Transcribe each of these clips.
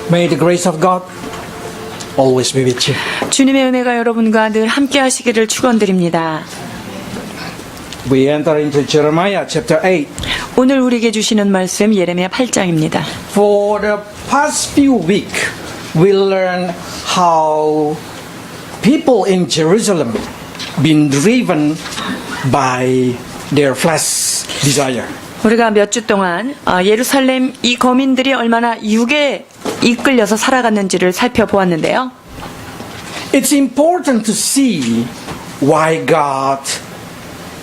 May the grace of God always be with you. 주님의 은혜가 여러분과 늘 함께 하시기를 축원드립니다. We enter into Jeremiah chapter 8. 오늘 우리에게 주시는 말씀 예레미야 8장입니다. For the past few weeks, we learn how people in Jerusalem been driven by their flesh desire. 우리가 몇 주 동안 예루살렘 이 거민들이 얼마나 육에 이끌려서 살아갔는지를 살펴보았는데요. It's important to see why God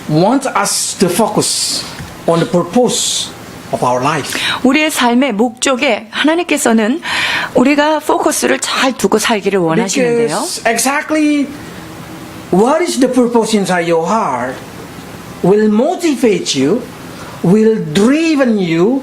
wants us to focus on the purpose of our life. 우리의 삶의 목적에 하나님께서는 우리가 포커스를 잘 두고 살기를 원하시는데요. Because exactly what is the purpose inside your heart will motivate you, will driven you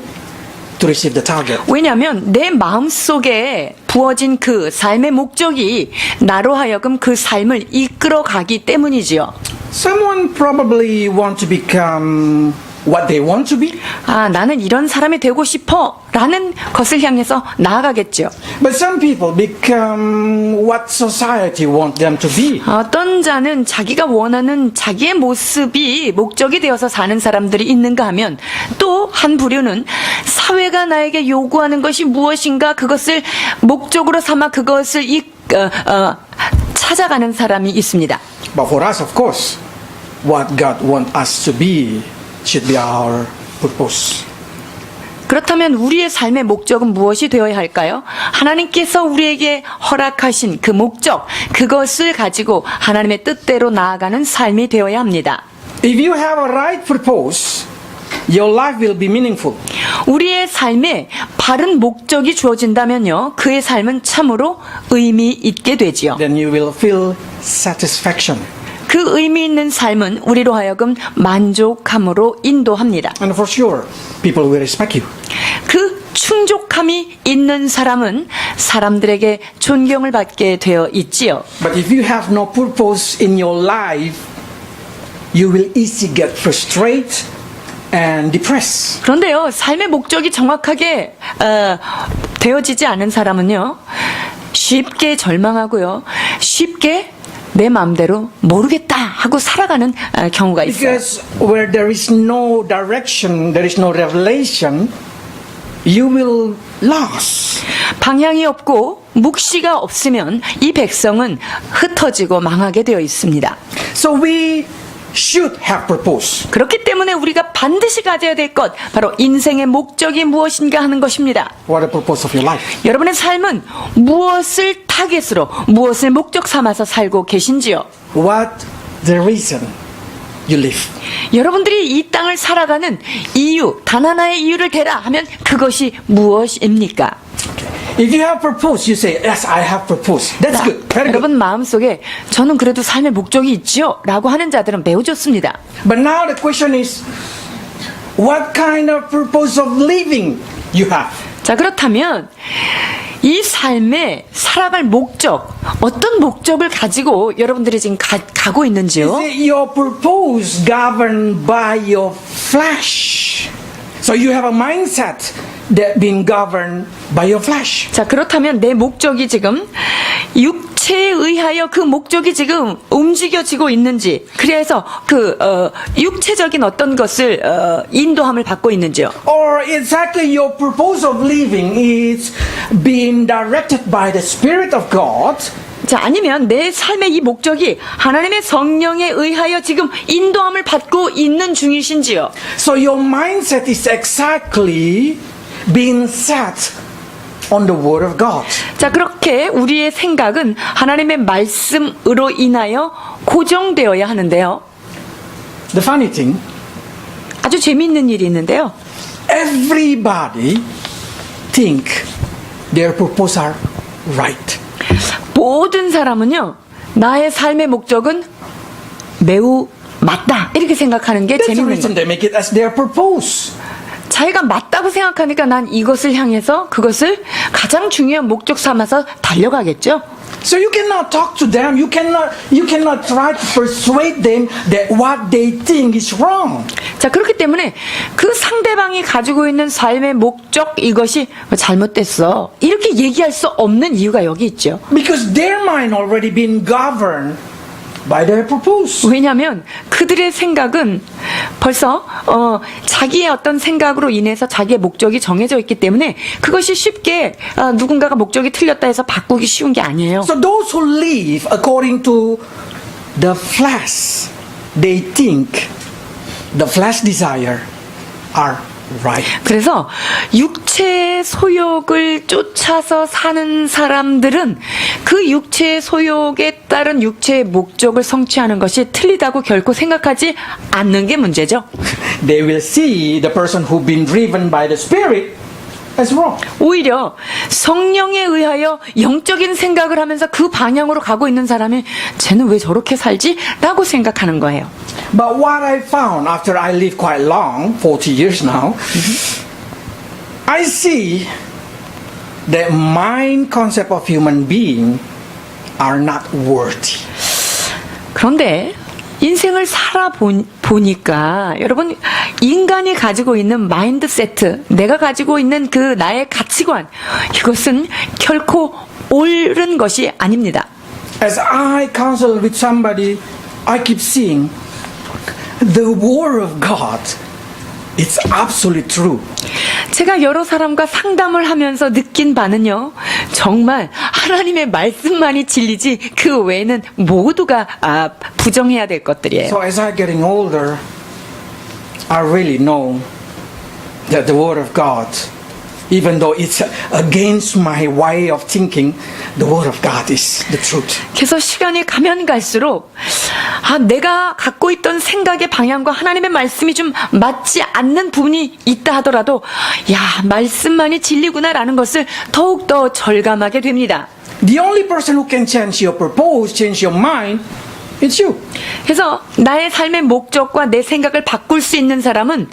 to receive the target. 왜냐하면 내 마음속에 부어진 그 삶의 목적이 나로 하여금 그 삶을 이끌어가기 때문이지요. Someone probably want to become what they want to be. 나는 이런 사람이 되고 싶어 라는 것을 향해서 나아가겠죠. But some people become what society want them to be. 어떤 자는 자기가 원하는 자기의 모습이 목적이 되어서 사는 사람들이 있는가 하면 또 한 부류는 사회가 나에게 요구하는 것이 무엇인가 그것을 목적으로 삼아 그것을 찾아가는 사람이 있습니다. But for us, of course, what God wants us to be should be our purpose. 그렇다면 우리의 삶의 목적은 무엇이 되어야 할까요? 하나님께서 우리에게 허락하신 그 목적, 그것을 가지고 하나님의 뜻대로 나아가는 삶이 되어야 합니다. If you have a right purpose, your life will be meaningful. 우리의 삶에 바른 목적이 주어진다면요, 그의 삶은 참으로 의미 있게 되지요. Then you will feel satisfaction. 그 의미 있는 삶은 우리로 하여금 만족함으로 인도합니다. And for sure, people will respect you. 그 충족함이 있는 사람은 사람들에게 존경을 받게 되어 있지요. But if you have no purpose in your life, you will easily get frustrated and depressed. 그런데요, 삶의 목적이 정확하게 되어지지 않은 사람은요, 쉽게 절망하고요, 쉽게 내 마음대로 모르겠다 하고 살아가는 경우가 있어요. Because where there is no direction, there is no revelation, you will lose. 방향이 없고 묵시가 없으면 이 백성은 흩어지고 망하게 되어 있습니다. So we should have purpose. 그렇기 때문에 우리가 반드시 가져야 될 것, 바로 인생의 목적이 무엇인가 하는 것입니다. What is the purpose of your life? 여러분의 삶은 무엇을 타겟으로, 무엇을 목적 삼아서 살고 계신지요? What the reason you live? 여러분들이 이 땅을 살아가는 이유, 단 하나의 이유를 대라 하면 그것이 무엇입니까? If you have purpose, you say, yes, I have purpose. That's good. Very good. 여러분 마음속에 저는 그래도 삶의 목적이 있지요 라고 하는 자들은 매우 좋습니다. But now the question is, what kind of purpose of living you have? 자, 그렇다면 이 삶에 살아갈 목적, 어떤 목적을 가지고 여러분들이 지금 가고 있는지요? Is it your purpose governed by your flesh? So you have a mindset that being governed by your flesh. 자, 그렇다면 내 목적이 지금 육체에 의하여 그 목적이 지금 움직여지고 있는지, 그래서 육체적인 어떤 것을 인도함을 받고 있는지요? Or exactly your purpose of living is being directed by the Spirit of God. 자, 아니면 내 삶의 이 목적이 하나님의 성령에 의하여 지금 인도함을 받고 있는 중이신지요? So your mindset is exactly being set on the Word of God. 자, 그렇게 우리의 생각은 하나님의 말씀으로 인하여 고정되어야 하는데요. The funny thing, 아주 재미있는 일이 있는데요. everybody think their purpose are right. 모든 사람은요, 나의 삶의 목적은 매우 맞다 이렇게 생각하는 게 That's the 재밌는 reason 거예요. they make it as their purpose. 자기가 맞다고 생각하니까 난 이것을 향해서 그것을 가장 중요한 목적 삼아서 달려가겠죠. So you cannot talk to them. You cannot try to persuade them that what they think is wrong. 자, 그렇기 때문에 그 상대방이 가지고 있는 삶의 목적, 이것이 잘못됐어, 이렇게 얘기할 수 없는 이유가 여기 있죠. Because their mind already been governed by their purpose. 왜냐하면 그들의 생각은 벌써 자기의 어떤 생각으로 인해서 자기의 목적이 정해져 있기 때문에 그것이 쉽게 누군가가 목적이 틀렸다 해서 바꾸기 쉬운 게 아니에요. So those who live according to the flesh, they think the flesh desire are right. 그래서 육체의 소욕을 쫓아서 사는 사람들은 그 육체의 소욕에 따른 육체의 목적을 성취하는 것이 틀리다고 결코 생각하지 않는 게 문제죠. They will see the person who's been driven by the Spirit as wrong. 오히려 성령에 의하여 영적인 생각을 하면서 그 방향으로 가고 있는 사람이 쟤는 왜 저렇게 살지? 라고 생각하는 거예요. But what I found after I lived quite long, 40 years now, I see that mind concept of human being are not worthy. 그런데 인생을 살아보니까 여러분, 인간이 가지고 있는 마인드 세트, 내가 가지고 있는 그 나의 가치관, 이것은 결코 옳은 것이 아닙니다. As I counsel with somebody, I keep seeing the word of God. It's absolutely true. 제가 여러 사람과 상담을 하면서 느낀 바는요, 정말 하나님의 말씀만이 진리지 그 외에는 모두가 부정해야 될 것들이에요. So as I'm getting older, I really know that the word of God, even though it's against my way of thinking, the word of God is the truth. 그래서 시간이 가면 갈수록 내가 갖고 있던 생각의 방향과 하나님의 말씀이 좀 맞지 않는 부분이 있다 하더라도 말씀만이 진리구나라는 것을 더욱더 절감하게 됩니다. The only person who can change your purpose, change your mind, it's you. 그래서 나의 삶의 목적과 내 생각을 바꿀 수 있는 사람은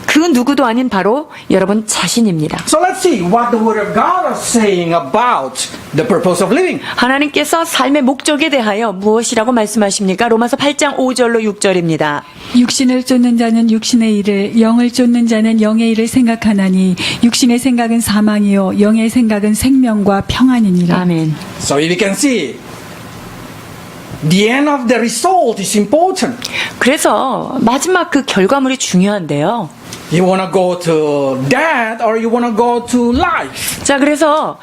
그 누구도 아닌 바로 여러분 자신입니다. So let's see what the word of God is saying about the purpose of living. 하나님께서 삶의 목적에 대하여 무엇이라고 말씀하십니까? 로마서 8장 5절로 6절입니다. 육신을 쫓는 자는 육신의 일을, 영을 쫓는 자는 영의 일을 생각하나니 육신의 생각은 사망이요 영의 생각은 생명과 평안이니라. 아멘. So we can see the end of the result is important. 그래서 마지막 그 결과물이 중요한데요. You want to go to death or you want to go to life? 자, 그래서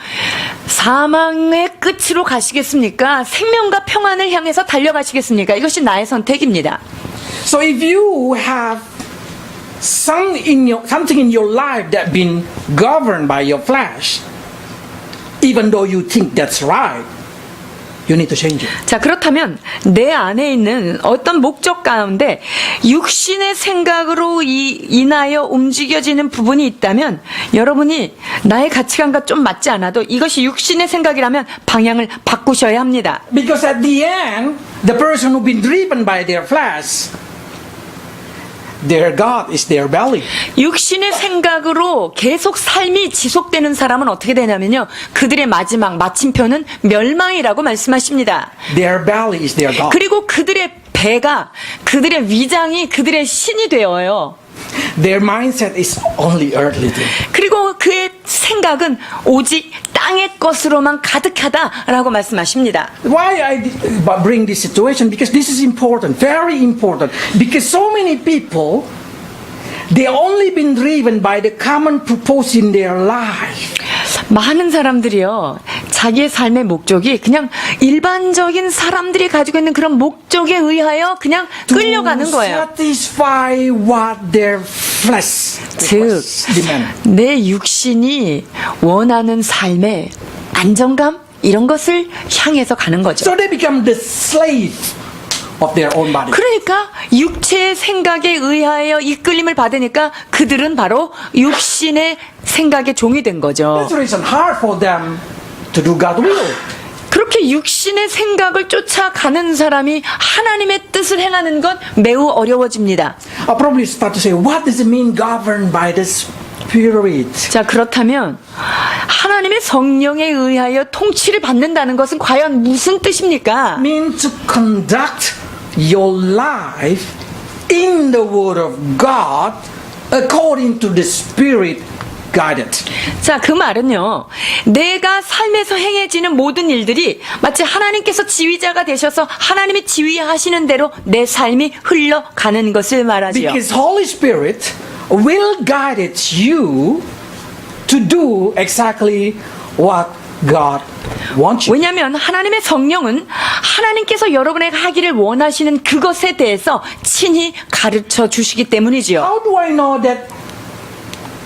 사망의 끝으로 가시겠습니까? 생명과 평안을 향해서 달려가시겠습니까? 이것이 나의 선택입니다. So if you have something in your life that been governed by your flesh, even though you think that's right, you need to change it. 자, 그렇다면 내 안에 있는 어떤 목적 가운데 육신의 생각으로 인하여 움직여지는 부분이 있다면 여러분이 나의 가치관과 좀 맞지 않아도 이것이 육신의 생각이라면 방향을 바꾸셔야 합니다. Because at the end, the person who's been driven by their flesh, their God is their belly. 육신의 생각으로 계속 삶이 지속되는 사람은 어떻게 되냐면요, 그들의 마지막 마침표는 멸망이라고 말씀하십니다. Their belly is their God. 그리고 그들의 배가, 그들의 위장이 그들의 신이 되어요. Their mindset is only earthly thing. 그리고 그의 생각은 오직 땅의 것으로만 가득하다라고 말씀하십니다. Why I bring this situation? Because this is important, very important. Because so many people, they only been driven by the common purpose in their life. 많은 사람들이요, 자기의 삶의 목적이 그냥 일반적인 사람들이 가지고 있는 그런 목적에 의하여 그냥 끌려가는 거예요. To satisfy what their flesh 즉, demand. 내 육신이 원하는 삶의 안정감, 이런 것을 향해서 가는 거죠. So they become the slave of their own body. 그러니까 육체의 생각에 의하여 이끌림을 받으니까 그들은 바로 육신의 생각의 종이 된 거죠. That's the reason hard for them to do God's will. 그렇게 육신의 생각을 쫓아가는 사람이 하나님의 뜻을 행하는 건 매우 어려워집니다. I'll probably start to say, what does it mean governed by the Spirit? 자, 그렇다면 하나님의 성령에 의하여 통치를 받는다는 것은 과연 무슨 뜻입니까? Mean to conduct your life in the Word of God according to the Spirit guided. 자, 그 말은요, 내가 삶에서 행해지는 모든 일들이 마치 하나님께서 지휘자가 되셔서 하나님이 지휘하시는 대로 내 삶이 흘러가는 것을 말하지요. Because Holy Spirit will guide you to do exactly what God wants you. 왜냐하면 하나님의 성령은 하나님께서 여러분에게 하기를 원하시는 그것에 대해서 친히 가르쳐 주시기 때문이지요. How do I know that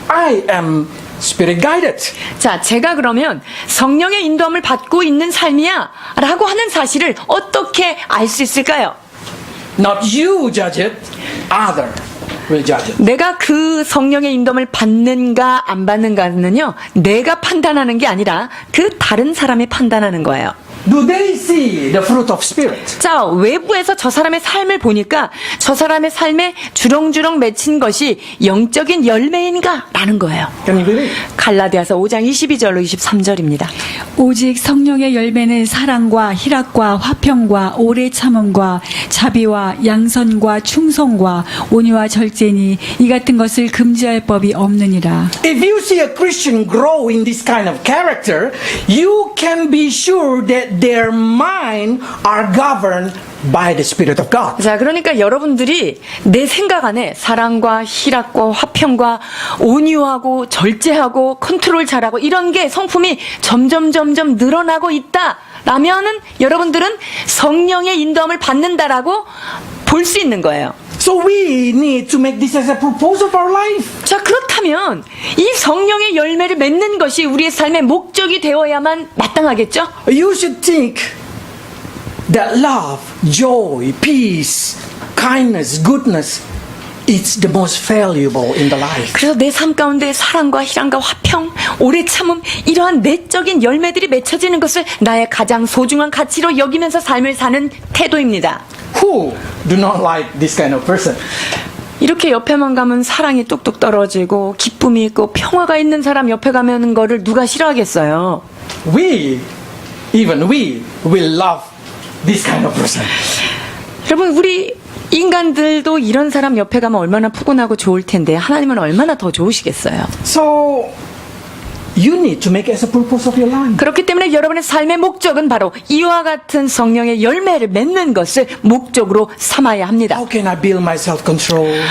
I am Spirit guided? 자, 제가 그러면 성령의 인도함을 받고 있는 삶이야 라고 하는 사실을 어떻게 알 수 있을까요? Not you judge it, other will judge it. 내가 그 성령의 인도함을 받는가 안 받는가는요, 내가 판단하는 게 아니라 그 다른 사람이 판단하는 거예요. Do they see the fruit of Spirit? 자, 외부에서 저 사람의 삶을 보니까 저 사람의 삶에 주렁주렁 맺힌 것이 영적인 열매인가? 라는 거예요. Can you believe? 갈라디아서 5장 22절로 23절입니다. 오직 성령의 열매는 사랑과 희락과 화평과 오래 참음과 자비와 양선과 충성과 온유와 절제니 이 같은 것을 금지할 법이 없느니라. If you see a Christian grow in this kind of character, you can be sure that their mind are governed by the Spirit of God. 자, 그러니까 여러분들이 내 생각 안에 사랑과 희락과 화평과 온유하고 절제하고 컨트롤 잘하고 이런 게 성품이 점점 늘어나고 있다 라면은 여러분들은 성령의 인도함을 받는다라고 볼 수 있는 거예요. So we need to make this as a purpose of our life. 자, 그렇다면 이 성령의 열매를 맺는 것이 우리의 삶의 목적이 되어야만 마땅하겠죠? You should think that love, joy, peace, kindness, goodness is the most valuable in the life. 그래서 내 삶 가운데 사랑과 희랑과 화평, 오래 참음 이러한 내적인 열매들이 맺혀지는 것을 나의 가장 소중한 가치로 여기면서 삶을 사는 태도입니다. Who do not like this kind of person? 이렇게 옆에만 가면 사랑이 뚝뚝 떨어지고 기쁨이 있고 평화가 있는 사람 옆에 가면 거를 누가 싫어하겠어요? Even we will love this kind of person. 여러분, 우리 인간들도 이런 사람 옆에 가면 얼마나 푸근하고 좋을 텐데 하나님은 얼마나 더 좋으시겠어요? So you need to make it as a purpose of your life. 그렇기 때문에 여러분의 삶의 목적은 바로 이와 같은 성령의 열매를 맺는 것을 목적으로 삼아야 합니다. How can I build my self-control?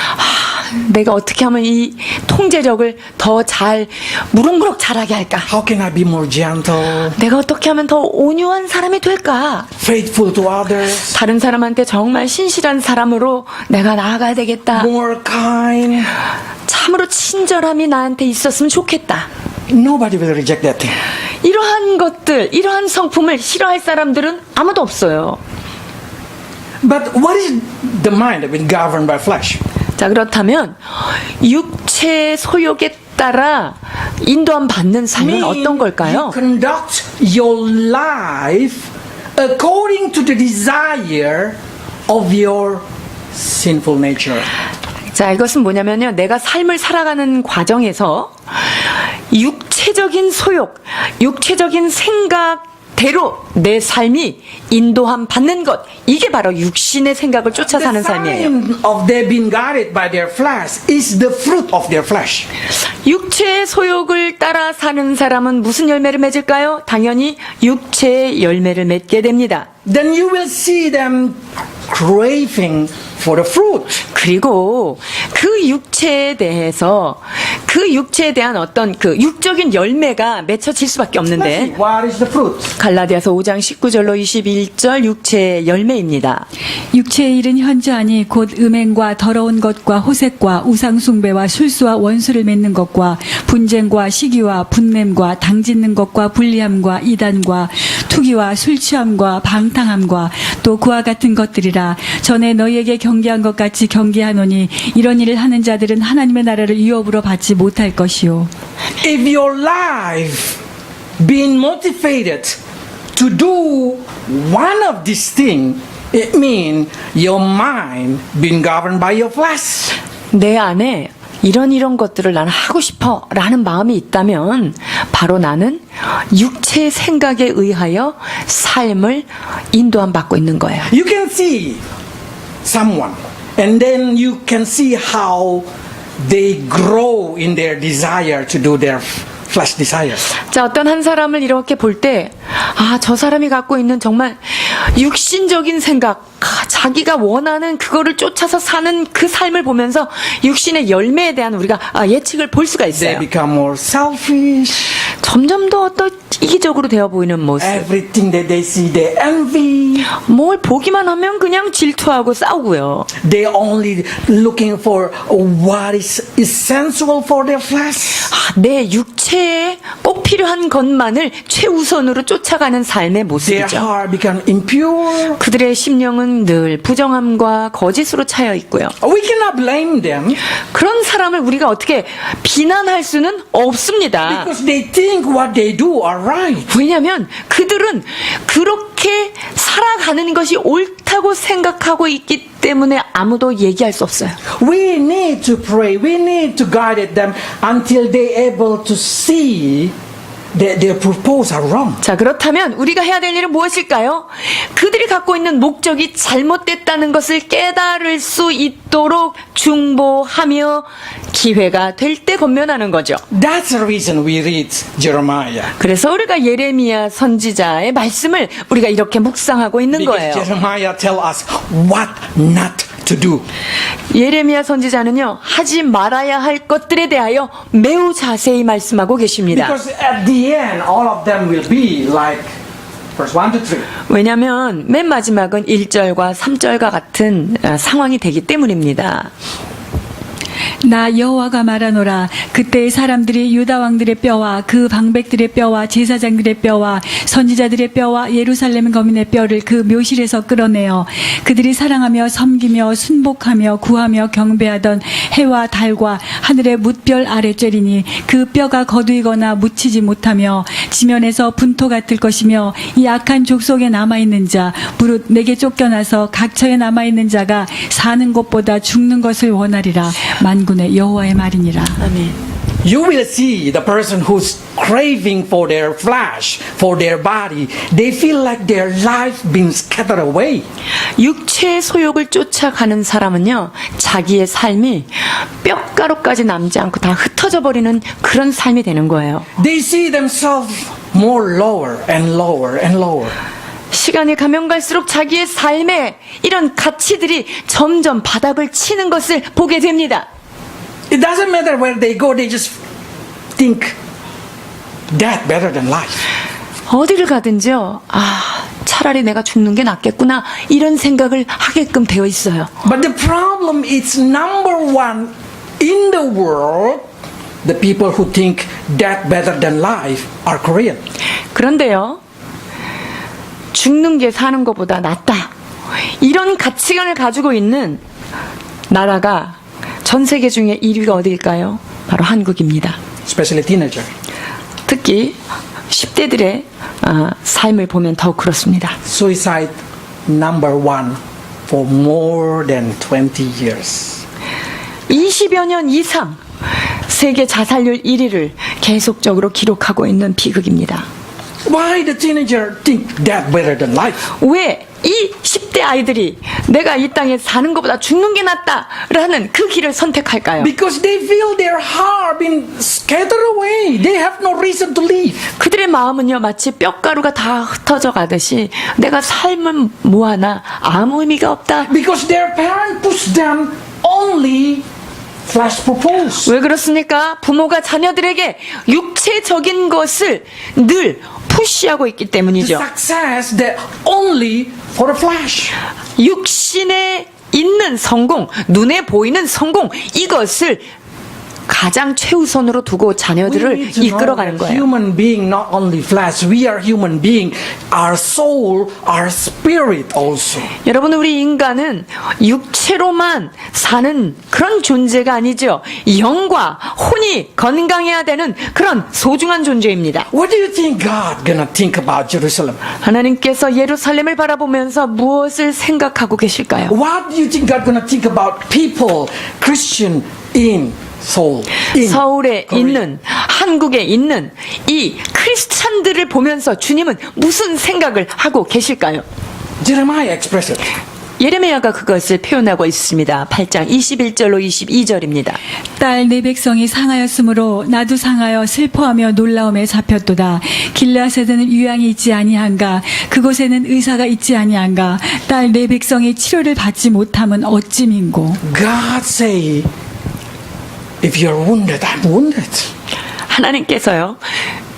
내가 어떻게 하면 이 통제력을 더 잘 무럭무럭 잘하게 할까? How can I be more gentle, 내가 어떻게 하면 더 온유한 사람이 될까? faithful to others, 다른 사람한테 정말 신실한 사람으로 내가 나아가야 되겠다. more kind? 참으로 친절함이 나한테 있었으면 좋겠다. Nobody will reject that thing. 이러한 것들, 이러한 성품을 싫어할 사람들은 아무도 없어요. But what is the mind that been governed by flesh? 자, 그렇다면 육체의 소욕에 따라 인도함 받는 삶은 어떤 걸까요? You conduct your life according to the desire of your sinful nature. 자, 이것은 뭐냐면요, 내가 삶을 살아가는 과정에서 육체적인 소욕, 육체적인 생각대로 내 삶이 인도함 받는 것, 이게 바로 육신의 생각을 쫓아 사는 The 삶이에요. sign of they being guided by their flesh is the fruit of their flesh. 육체의 소욕을 따라 사는 사람은 무슨 열매를 맺을까요? 당연히 육체의 열매를 맺게 됩니다. Then you will see them craving for the fruit. 그리고 그 육체에 대해서 그 육체에 대한 어떤 그 육적인 열매가 맺혀질 수밖에 Let's see, 없는데 what is the fruit? 갈라디아서 5장 19절로 21절 육체의 열매입니다. 육체의 일은 현저하니 곧 음행과 더러운 것과 호색과 우상숭배와 술수와 원수를 맺는 것과 분쟁과 시기와 분냄과 당짓는 것과 불리함과 이단과 투기와 술취함과 방탕함과 또 그와 같은 것들이라. 전에 너희에게 경계한 것 같이 경계하노니 이런 일을 하는 자들은 하나님의 나라를 유업으로 받지 못할 것이요. If your life being motivated to do one of these things, it means your mind being governed by your flesh. 내 안에 이런 것들을 나는 하고 싶어 라는 마음이 있다면 바로 나는 육체의 생각에 의하여 삶을 인도함 받고 있는 거예요. You can see someone, and then you can see how they grow in their desire to do their flesh desires. 자, 어떤 한 사람을 이렇게 볼 때, 아, 저 사람이 갖고 있는 정말 육신적인 생각, 자기가 원하는 그거를 쫓아서 사는 그 삶을 보면서 육신의 열매에 대한 우리가 예측을 볼 수가 They 있어요. become more selfish. 점점 더 어떤 이기적으로 되어 보이는 모습. Everything that they see, they envy. 뭘 보기만 하면 그냥 질투하고 싸우고요. They only looking for what is essential for their flesh. 내 육체에 꼭 필요한 것만을 최우선으로 쫓아가는 삶의 Their 모습이죠. heart become impure. 그들의 심령은 늘 부정함과 거짓으로 차여 있고요. We cannot blame them 그런 사람을 우리가 어떻게 비난할 수는 없습니다. because they think what they do are right. 왜냐하면 그들은 그렇게 살아가는 것이 옳다고 생각하고 있기 때문에 아무도 얘기할 수 없어요. We need to pray. We need to guide them until they able to see that their purpose are wrong. 자, 그렇다면 우리가 해야 될 일은 무엇일까요? 그들이 갖고 있는 목적이 잘못됐다는 것을 깨달을 수 있도록 중보하며 기회가 될 때 권면하는 거죠. That's the reason we read Jeremiah. 그래서 우리가 예레미야 선지자의 말씀을 우리가 이렇게 묵상하고 있는 Because 거예요. Jeremiah tell us what not to do. 예레미야 선지자는요, 하지 말아야 할 것들에 대하여 매우 자세히 말씀하고 계십니다. Because at the end, all of them will be like verse 1 to 3. 왜냐하면 맨 마지막은 1절과 3절과 같은 상황이 되기 때문입니다. 나 여호와가 말하노라. 그때 사람들이 유다 왕들의 뼈와 그 방백들의 뼈와 제사장들의 뼈와 선지자들의 뼈와 예루살렘 거민의 뼈를 그 묘실에서 끌어내어 그들이 사랑하며 섬기며 순복하며 구하며 경배하던 해와 달과 하늘의 뭇별 아래 쬐리니 그 뼈가 거두이거나 묻히지 못하며 지면에서 분토 같을 것이며 이 악한 족속에 남아있는 자 무릇 내게 쫓겨나서 각처에 남아있는 자가 사는 것보다 죽는 것을 원하리라. 만군의 여호와의 말이니라. 아멘. You will see the person who's craving for their flesh, for their body. They feel like their life being scattered away. 육체의 소욕을 쫓아가는 사람은요, 자기의 삶이 뼈가루까지 남지 않고 다 흩어져 버리는 그런 삶이 되는 거예요. They see themselves more lower and lower and lower. 시간이 가면 갈수록 자기의 삶에 이런 가치들이 점점 바닥을 치는 것을 보게 됩니다. It doesn't matter where they go, they just think death better than life. 어디를 가든지요, 차라리 내가 죽는 게 낫겠구나, 이런 생각을 하게끔 되어 있어요. But the problem is number one in the world, the people who think death better than life are Korean. 그런데요, 죽는 게 사는 것보다 낫다, 이런 가치관을 가지고 있는 나라가 전 세계 중에 1위가 어디일까요? 바로 한국입니다. Especially teenager. 특히 10대들의 삶을 보면 더욱 그렇습니다. Suicide number one for more than 20 years. 20여 년 이상 세계 자살률 1위를 계속적으로 기록하고 있는 비극입니다. Why the teenager think death better than life? 왜 이 10대 아이들이 내가 이 땅에 사는 것보다 죽는 게 낫다라는 그 길을 선택할까요? Because they feel their heart being scattered away. They have no reason to live. 그들의 마음은요, 마치 뼈가루가 다 흩어져 가듯이 내가 삶은 뭐하나 아무 의미가 없다. Because their parents push them only flesh purpose. 왜 그렇습니까? 부모가 자녀들에게 육체적인 것을 늘 푸시하고 있기 The 때문이죠. success that only for the flesh. 육신에 있는 성공, 눈에 보이는 성공, 이것을 가장 최우선으로 두고 We 자녀들을 need to know 이끌어가는 that 거예요. human being not only flesh. We are human being. Our soul, our spirit also. 여러분, 우리 인간은 육체로만 사는 그런 존재가 아니죠. 영과 혼이 건강해야 되는 그런 소중한 존재입니다. What do you think God gonna think about Jerusalem? 하나님께서 예루살렘을 바라보면서 무엇을 생각하고 계실까요? What do you think God gonna think about people, Christian in Seoul? In 서울에 Korea? 있는 한국에 있는 이 크리스찬들을 보면서 주님은 무슨 생각을 하고 계실까요? Jeremiah expressed it. 예레미야가 그것을 표현하고 있습니다. 8장 21절로 22절입니다. 딸 내 백성이 상하였으므로 나도 상하여 슬퍼하며 놀라움에 잡혔도다. 길라앗에는 유양이 있지 아니한가? 그곳에는 의사가 있지 아니한가? 딸 내 백성이 치료를 받지 못함은 어찌 민고? God say, if you're wounded, I'm wounded. 하나님께서요,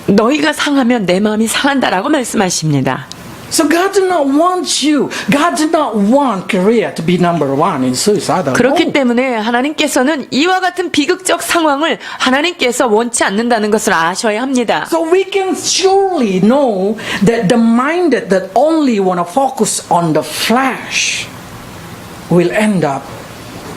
너희가 상하면 내 마음이 상한다라고 말씀하십니다. So God did not want you. God did not want Korea to be number one in suicide. 그렇기 No. 때문에 하나님께서는 이와 같은 비극적 상황을 하나님께서 원치 않는다는 것을 아셔야 합니다. So we can surely know that the minded that only want to focus on the flesh will end up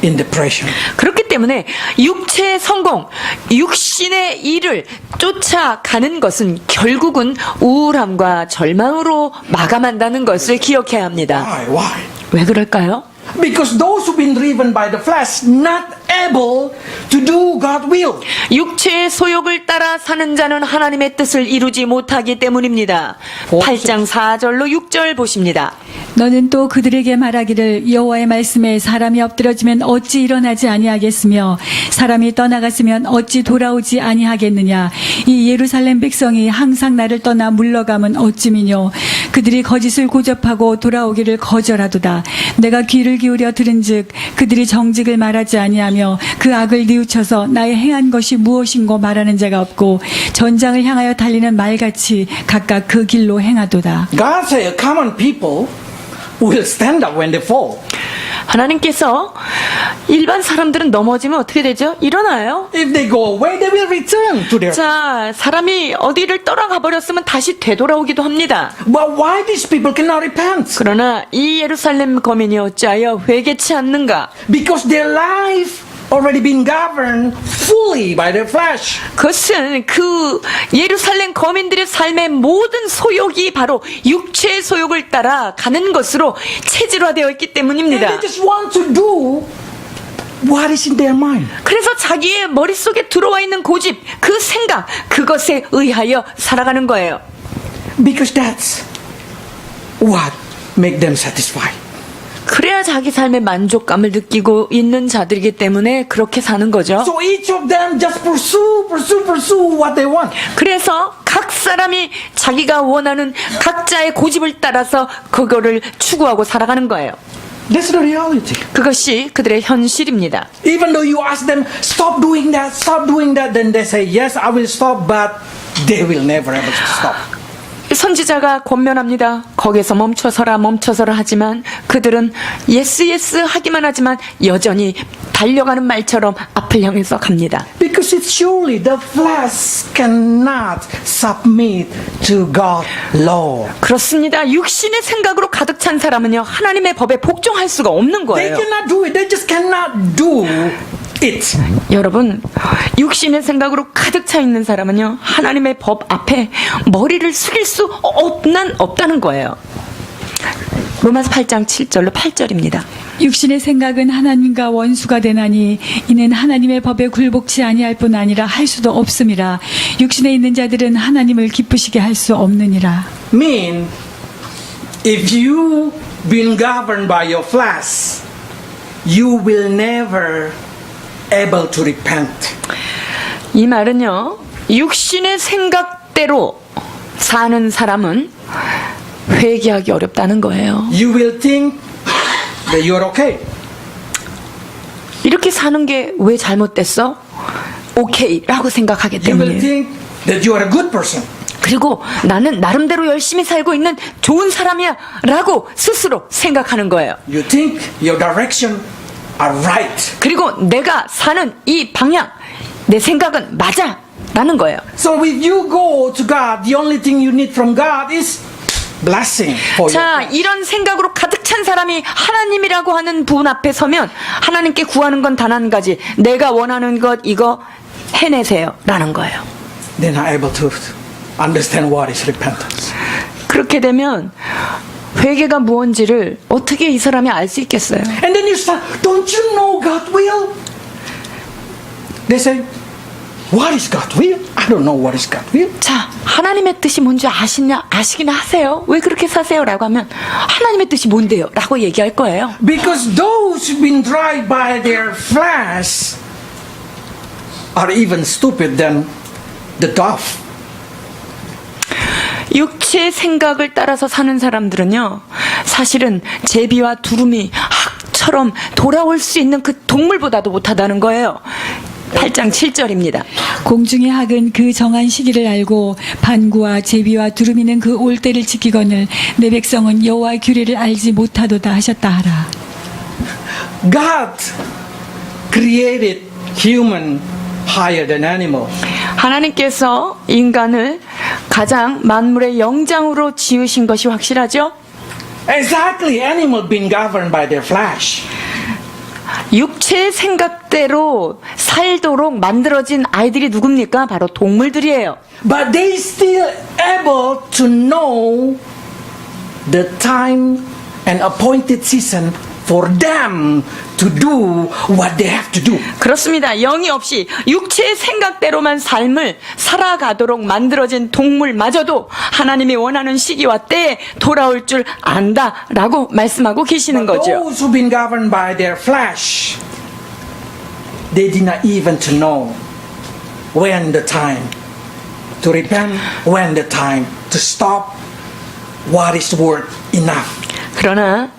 in depression. 그렇기 때문에 육체의 성공, 육신의 일을 쫓아가는 것은 결국은 우울함과 절망으로 마감한다는 것을 기억해야 합니다. Why? 왜 그럴까요? Because those who've been driven by the flesh not able to do God's will. 육체의 소욕을 따라 사는 자는 하나님의 뜻을 이루지 못하기 때문입니다. 8장 4절로 6절 보십니다. 너는 또 그들에게 말하기를 여호와의 말씀에 사람이 엎드러지면 어찌 일어나지 아니하겠으며 사람이 떠나갔으면 어찌 돌아오지 아니하겠느냐. 이 예루살렘 백성이 항상 나를 떠나 물러가면 어찌미뇨. 그들이 거짓을 고접하고 돌아오기를 거절하도다. 내가 귀를 기울여 들은즉 그들이 정직을 말하지 아니하며 그 악을 뉘우쳐서 나의 행한 것이 무엇인고 말하는 자가 없고 전장을 향하여 달리는 말같이 각각 그 길로 행하도다. God said, common people will stand up when they fall. 하나님께서 일반 사람들은 넘어지면 어떻게 되죠? 일어나요. If they go away, they will return to their. 자, 사람이 어디를 떠나가 버렸으면 다시 되돌아오기도 합니다. But why these people cannot repent? 그러나 이 예루살렘 거민이 어찌하여 회개치 않는가? Because their life already been governed fully by their flesh. 그것은 그 예루살렘 거민들의 삶의 모든 소욕이 바로 육체의 소욕을 따라 가는 것으로 체질화되어 있기 And 때문입니다. they just want to do what is in their mind. 그래서 자기의 머릿속에 들어와 있는 고집, 그 생각, 그것에 의하여 살아가는 거예요. Because that's what make them satisfied. 그래야 자기 삶의 만족감을 느끼고 있는 자들이기 때문에 그렇게 사는 거죠. So each of them just pursue what they want. 그래서 각 사람이 자기가 원하는 각자의 고집을 따라서 그거를 추구하고 살아가는 거예요. That's the reality. 그것이 그들의 현실입니다. Even though you ask them, stop doing that, then they say, yes, I will stop, but they will never able to stop. 선지자가 권면합니다. 거기서 멈춰서라 하지만 그들은 예스 하기만 하지만 여전히 달려가는 말처럼 앞을 향해서 갑니다. Because it's surely the flesh cannot submit to God's law. 그렇습니다. 육신의 생각으로 가득 찬 사람은요, 하나님의 법에 복종할 수가 없는 They 거예요. cannot do it. They just cannot do it. 여러분, 육신의 생각으로 가득 차 있는 사람은요, 하나님의 법 앞에 머리를 숙일 수 없다는 거예요. 로마서 8장 7절로 8절입니다. 육신의 생각은 하나님과 원수가 되나니 이는 하나님의 법에 굴복치 아니할 뿐 아니라 할 수도 없음이라. 육신에 있는 자들은 하나님을 기쁘시게 할 수 없느니라. Mean, if you been governed by your flesh, you will never able to repent. 이 말은요, 육신의 생각대로 사는 사람은 회개하기 어렵다는 거예요. You will think that you're okay. 이렇게 사는 게 왜 잘못됐어? 오케이라고 생각하기 You will 때문이에요. think that you are a good person. 그리고 나는 나름대로 열심히 살고 있는 좋은 사람이야 라고 스스로 생각하는 거예요. You think your direction are right. 그리고 내가 사는 이 방향, 내 생각은 맞아 라는 거예요. So if you go to God, the only thing you need from God is blessing for 자, you. 이런 생각으로 가득 찬 사람이 하나님이라고 하는 분 앞에 서면 하나님께 구하는 건 단 한 가지, 내가 원하는 것 이거 해내세요 라는 거예요. They're not able to understand what is repentance. 그렇게 되면 회개가 무언지를 어떻게 이 사람이 알 수 있겠어요? And then you start, don't you know God's will? They say, what is God's will? I I don't know what is God's will. 자, 하나님의 뜻이 뭔지 아시긴 하세요? 왜 그렇게 사세요? 라고 하면 하나님의 뜻이 뭔데요? 라고 얘기할 거예요. Because those who've been driven by their flesh are even stupid than the dove. 육체의 생각을 따라서 사는 사람들은요, 사실은 제비와 두루미 학처럼 돌아올 수 있는 그 동물보다도 못하다는 거예요. 8장 7절입니다. 공중의 학은 그 정한 시기를 알고 반구와 제비와 두루미는 그 올 때를 지키거늘 내 백성은 여호와의 규례를 알지 못하도다 하셨다 하라. God created human higher than animal. 하나님께서 인간을 가장 만물의 영장으로 지으신 것이 확실하죠? Exactly, animal being governed by their flesh. 육체의 생각대로 살도록 만들어진 아이들이 누굽니까? 바로 동물들이에요. But they still able to know the time and appointed season for them to do what they have to do. 그렇습니다. 영이 없이 육체의 생각대로만 삶을 살아가도록 만들어진 동물마저도 하나님이 원하는 시기와 때에 돌아올 줄 안다라고 말씀하고 계시는 But 거죠. those who've been governed by their flesh, they did not even to know when the time to repent, when the time to stop, what is worth enough. 그러나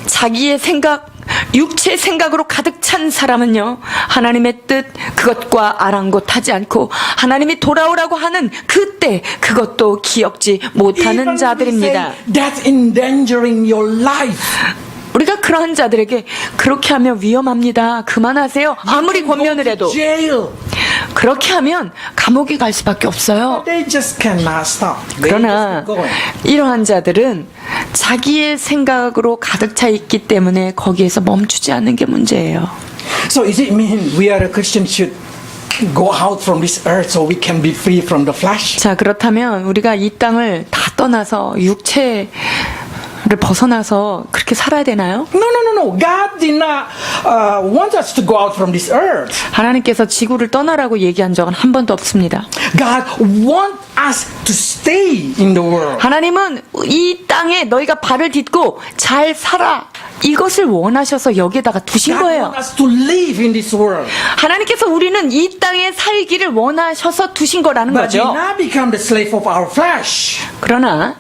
자기의 생각, 육체의 생각으로 가득 찬 사람은요, 하나님의 뜻 그것과 아랑곳하지 않고 하나님이 돌아오라고 하는 그때 그것도 기억지 못하는 Even 자들입니다. we say that's endangering your life. 우리가 그러한 자들에게 그렇게 하면 위험합니다. 그만하세요. 아무리 권면을 해도 Jail. 그렇게 하면 감옥에 갈 수밖에 없어요. They just cannot stop. They 그러나 just keep going. 이러한 자들은 자기의 생각으로 가득 차 있기 때문에 거기에서 멈추지 않는 게 문제예요. So is it mean we are a Christian should go out from this earth so we can be free from the flesh? 자, 그렇다면 우리가 이 땅을 다 떠나서 육체를 벗어나서 그렇게 살아야 되나요? No. God did not want us to go out from this earth. 하나님께서 지구를 떠나라고 얘기한 적은 한 번도 없습니다. God want us to stay in the world. 하나님은 이 땅에 너희가 발을 딛고 잘 살아, 이것을 원하셔서 여기에다가 두신 God 거예요. want us to live in this world. 하나님께서 우리는 이 땅에 살기를 원하셔서 두신 거라는 But did 거죠. not become the slave of our flesh. 그러나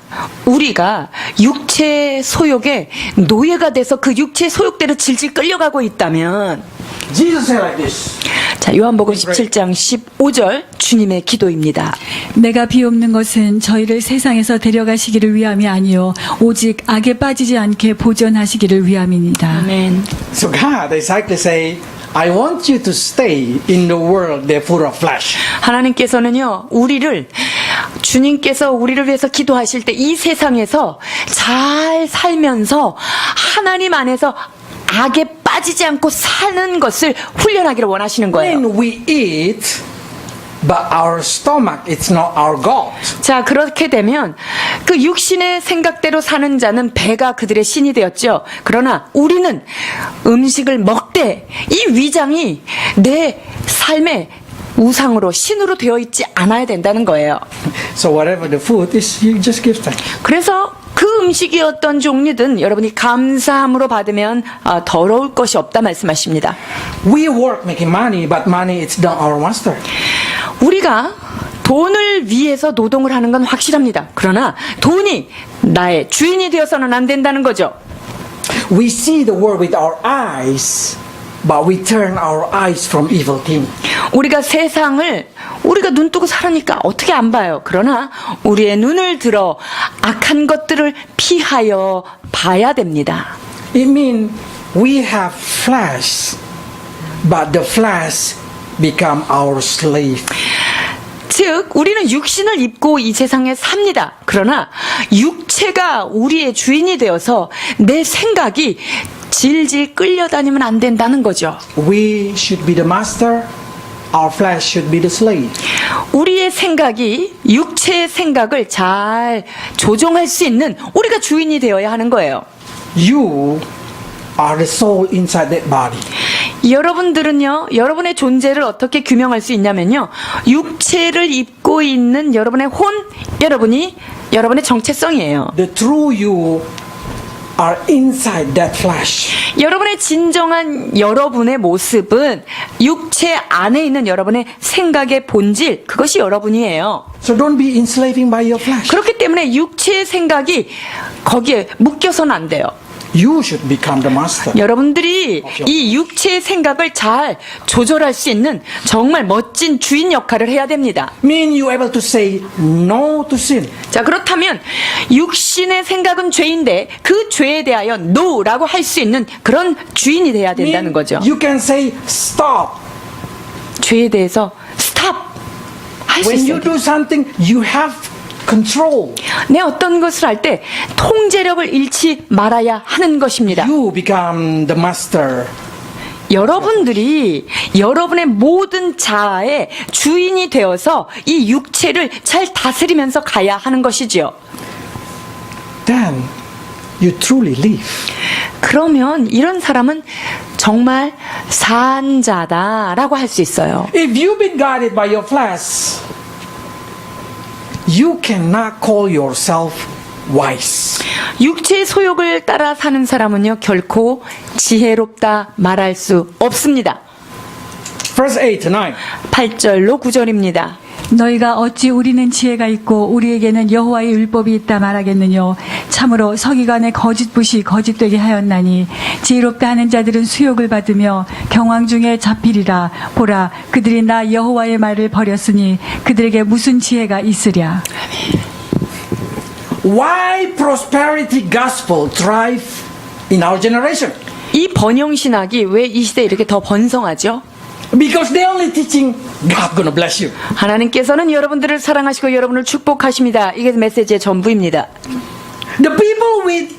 우리가 육체 소욕의 노예가 돼서 그 육체 소욕대로 질질 끌려가고 있다면, Jesus said like this. 자, 요한복음 17장 15절 주님의 기도입니다. 내가 비옵는 것은 저희를 세상에서 데려가시기를 위함이 아니요 오직 악에 빠지지 않게 보전하시기를 위함이니이다. 아멘. So God exactly say, I want you to stay in the world they're full of flesh. 하나님께서는요, 주님께서 우리를 위해서 기도하실 때 이 세상에서 잘 살면서 하나님 안에서 악에 빠지지 않고 사는 것을 훈련하기를 원하시는 거예요. When we eat, but our stomach, it's not our God. 자, 그렇게 되면 그 육신의 생각대로 사는 자는 배가 그들의 신이 되었죠. 그러나 우리는 음식을 먹되 이 위장이 내 삶의 우상으로, 신으로 되어 있지 않아야 된다는 거예요. So whatever the food is, you just give thanks. 그래서 그 음식이 어떤 종류든 여러분이 감사함으로 받으면 더러울 것이 없다 말씀하십니다. We work making money, but money is not our master. 우리가 돈을 위해서 노동을 하는 건 확실합니다. 그러나 돈이 나의 주인이 되어서는 안 된다는 거죠. We see the world with our eyes, but we turn our eyes from evil things. 우리가 세상을 우리가 눈 뜨고 살으니까 어떻게 안 봐요. 그러나 우리의 눈을 들어 악한 것들을 피하여 봐야 됩니다. It means we have flesh, but the flesh become our slave. 즉 우리는 육신을 입고 이 세상에 삽니다. 그러나 육체가 우리의 주인이 되어서 내 생각이 질질 끌려다니면 안 된다는 거죠. We should be the master, our flesh should be the slave. 우리의 생각이 육체의 생각을 잘 조종할 수 있는 우리가 주인이 되어야 하는 거예요. You are the soul inside that body. 여러분들은요, 여러분의 존재를 어떻게 규명할 수 있냐면요, 육체를 입고 있는 여러분의 여러분이 여러분의 정체성이에요. The true you are inside that flesh. 여러분의 진정한 여러분의 모습은 육체 안에 있는 여러분의 생각의 본질, 그것이 여러분이에요. So don't be enslaving by your flesh. 그렇기 때문에 육체의 생각이 거기에 묶여서는 안 돼요. You should become the master. 여러분들이 이 육체의 생각을 잘 조절할 수 있는 정말 멋진 주인 역할을 해야 됩니다. Mean you able to say no to sin. 자, 그렇다면 육신의 생각은 죄인데 그 죄에 대하여 no라고 할 수 있는 그런 주인이 돼야 된다는 거죠. You can say stop. 죄에 대해서 stop 할 수 When 있어요. you do something, you have control. 내 어떤 것을 할 때 통제력을 잃지 말아야 하는 것입니다. You become the master. 여러분들이 여러분의 모든 자아의 주인이 되어서 이 육체를 잘 다스리면서 가야 하는 것이지요. Then you truly live. 그러면 이런 사람은 정말 산 자다라고 할 수 있어요. If you've been guided by your flesh, you cannot call yourself wise. 육체의 소욕을 따라 사는 사람은요, 결코 지혜롭다 말할 수 없습니다. Verse 8 to 9. 8절로 9절입니다. 너희가 어찌 우리는 지혜가 있고 우리에게는 여호와의 율법이 있다 말하겠느뇨. 참으로 서기관의 거짓붓이 거짓되게 하였나니 지혜롭다 하는 자들은 수욕을 받으며 경황 중에 잡히리라. 보라, 그들이 나 여호와의 말을 버렸으니 그들에게 무슨 지혜가 있으랴. Why prosperity gospel thrive in our generation? 이 번영신학이 왜 이 시대에 이렇게 더 번성하죠? Because they only teaching God gonna bless you. 하나님께서는 여러분들을 사랑하시고 여러분을 축복하십니다. 이게 메시지의 전부입니다. The people with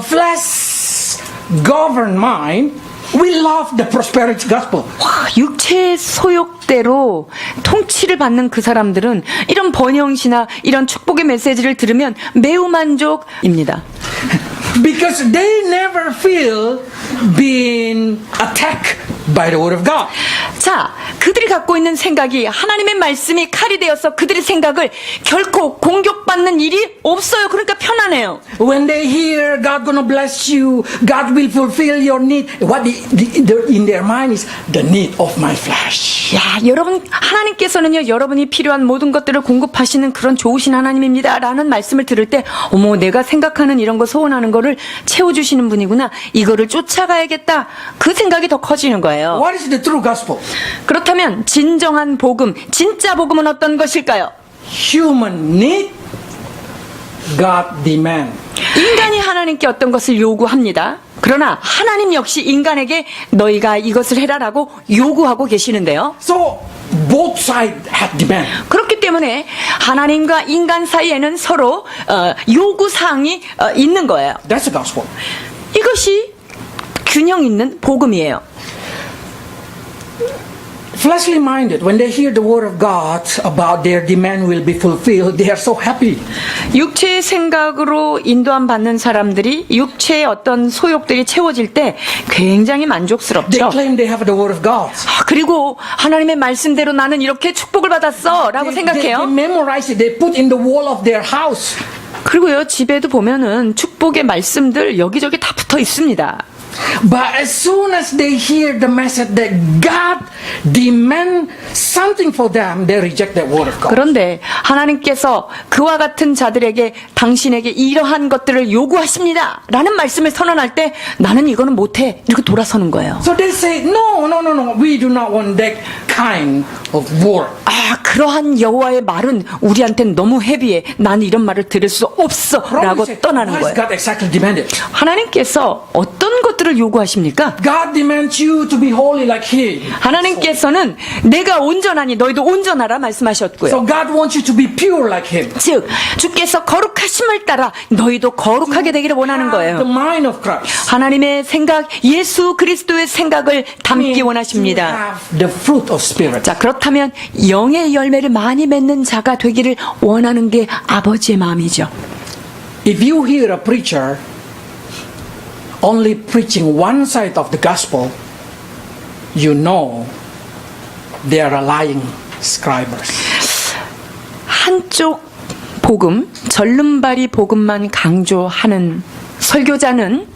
flesh governed mind, we love the prosperity gospel. 와, 육체의 소욕대로 통치를 받는 그 사람들은 이런 번영신학, 이런 축복의 메시지를 들으면 매우 만족입니다. Because they never feel being attacked by the word of God. 자, 그들이 갖고 있는 생각이 하나님의 말씀이 칼이 되어서 그들의 생각을 결코 공격받는 일이 없어요. 그러니까 편안해요. When they hear God gonna bless you, God will fulfill your need. What in their mind is the need of my flesh. 야, 여러분, 하나님께서는요, 여러분이 필요한 모든 것들을 공급하시는 그런 좋으신 하나님입니다. 라는 말씀을 들을 때, 어머, 내가 생각하는 이런 거 소원하는 거를 채워주시는 분이구나. 이거를 쫓아가야겠다. 그 생각이 더 커지는 거예요. What is the true gospel? 그렇다면, 진정한 복음, 진짜 복음은 어떤 것일까요? Human need, God demand. 인간이 하나님께 어떤 것을 요구합니다. 그러나 하나님 역시 인간에게 너희가 이것을 해라라고 요구하고 계시는데요. So both sides have demand. 그렇기 때문에 하나님과 인간 사이에는 서로 요구사항이 있는 거예요. That's the gospel. 이것이 균형 있는 복음이에요. Fleshly minded, when they hear the word of God about their demand will be fulfilled, they are so happy. 육체의 생각으로 인도함 받는 사람들이 육체의 어떤 소욕들이 채워질 때 굉장히 They 만족스럽죠. claim they have the word of God. 그리고 하나님의 말씀대로 나는 이렇게 축복을 받았어 라고 They 생각해요. memorize it. They put in the wall of their house. 그리고요, 집에도 보면은 축복의 말씀들 여기저기 다 붙어 있습니다. But as soon as they hear the message that God demands something for them, they reject that word of God. 그런데 하나님께서 그와 같은 자들에게 당신에게 이러한 것들을 요구하십니다 라는 말씀을 선언할 때 나는 이거는 못해 이렇게 돌아서는 거예요. So they say, no, we do not want that kind of word. 아, 그러한 여호와의 말은 우리한테는 너무 헤비해. 나는 이런 말을 들을 수 없어 라고 떠나는 What is 거예요. God exactly demanded? 하나님께서 어떤 것들을 요구하십니까? God demands you to be holy like Him. 하나님께서는 내가 온전하니 너희도 온전하라 말씀하셨고요. So God wants you to be pure like Him. 즉 주께서 거룩하심을 따라 너희도 거룩하게 되기를 원하는 The 거예요. mind of Christ. 하나님의 생각, 예수 그리스도의 생각을 담기 To 원하십니다. have the fruit of Spirit. 자, 그렇다면 영의 열매를 많이 맺는 자가 되기를 원하는 게 아버지의 마음이죠. If you hear a preacher only preaching one side of the gospel, you know they are lying scribes. 한쪽 복음, 절름발이 복음만 강조하는 설교자는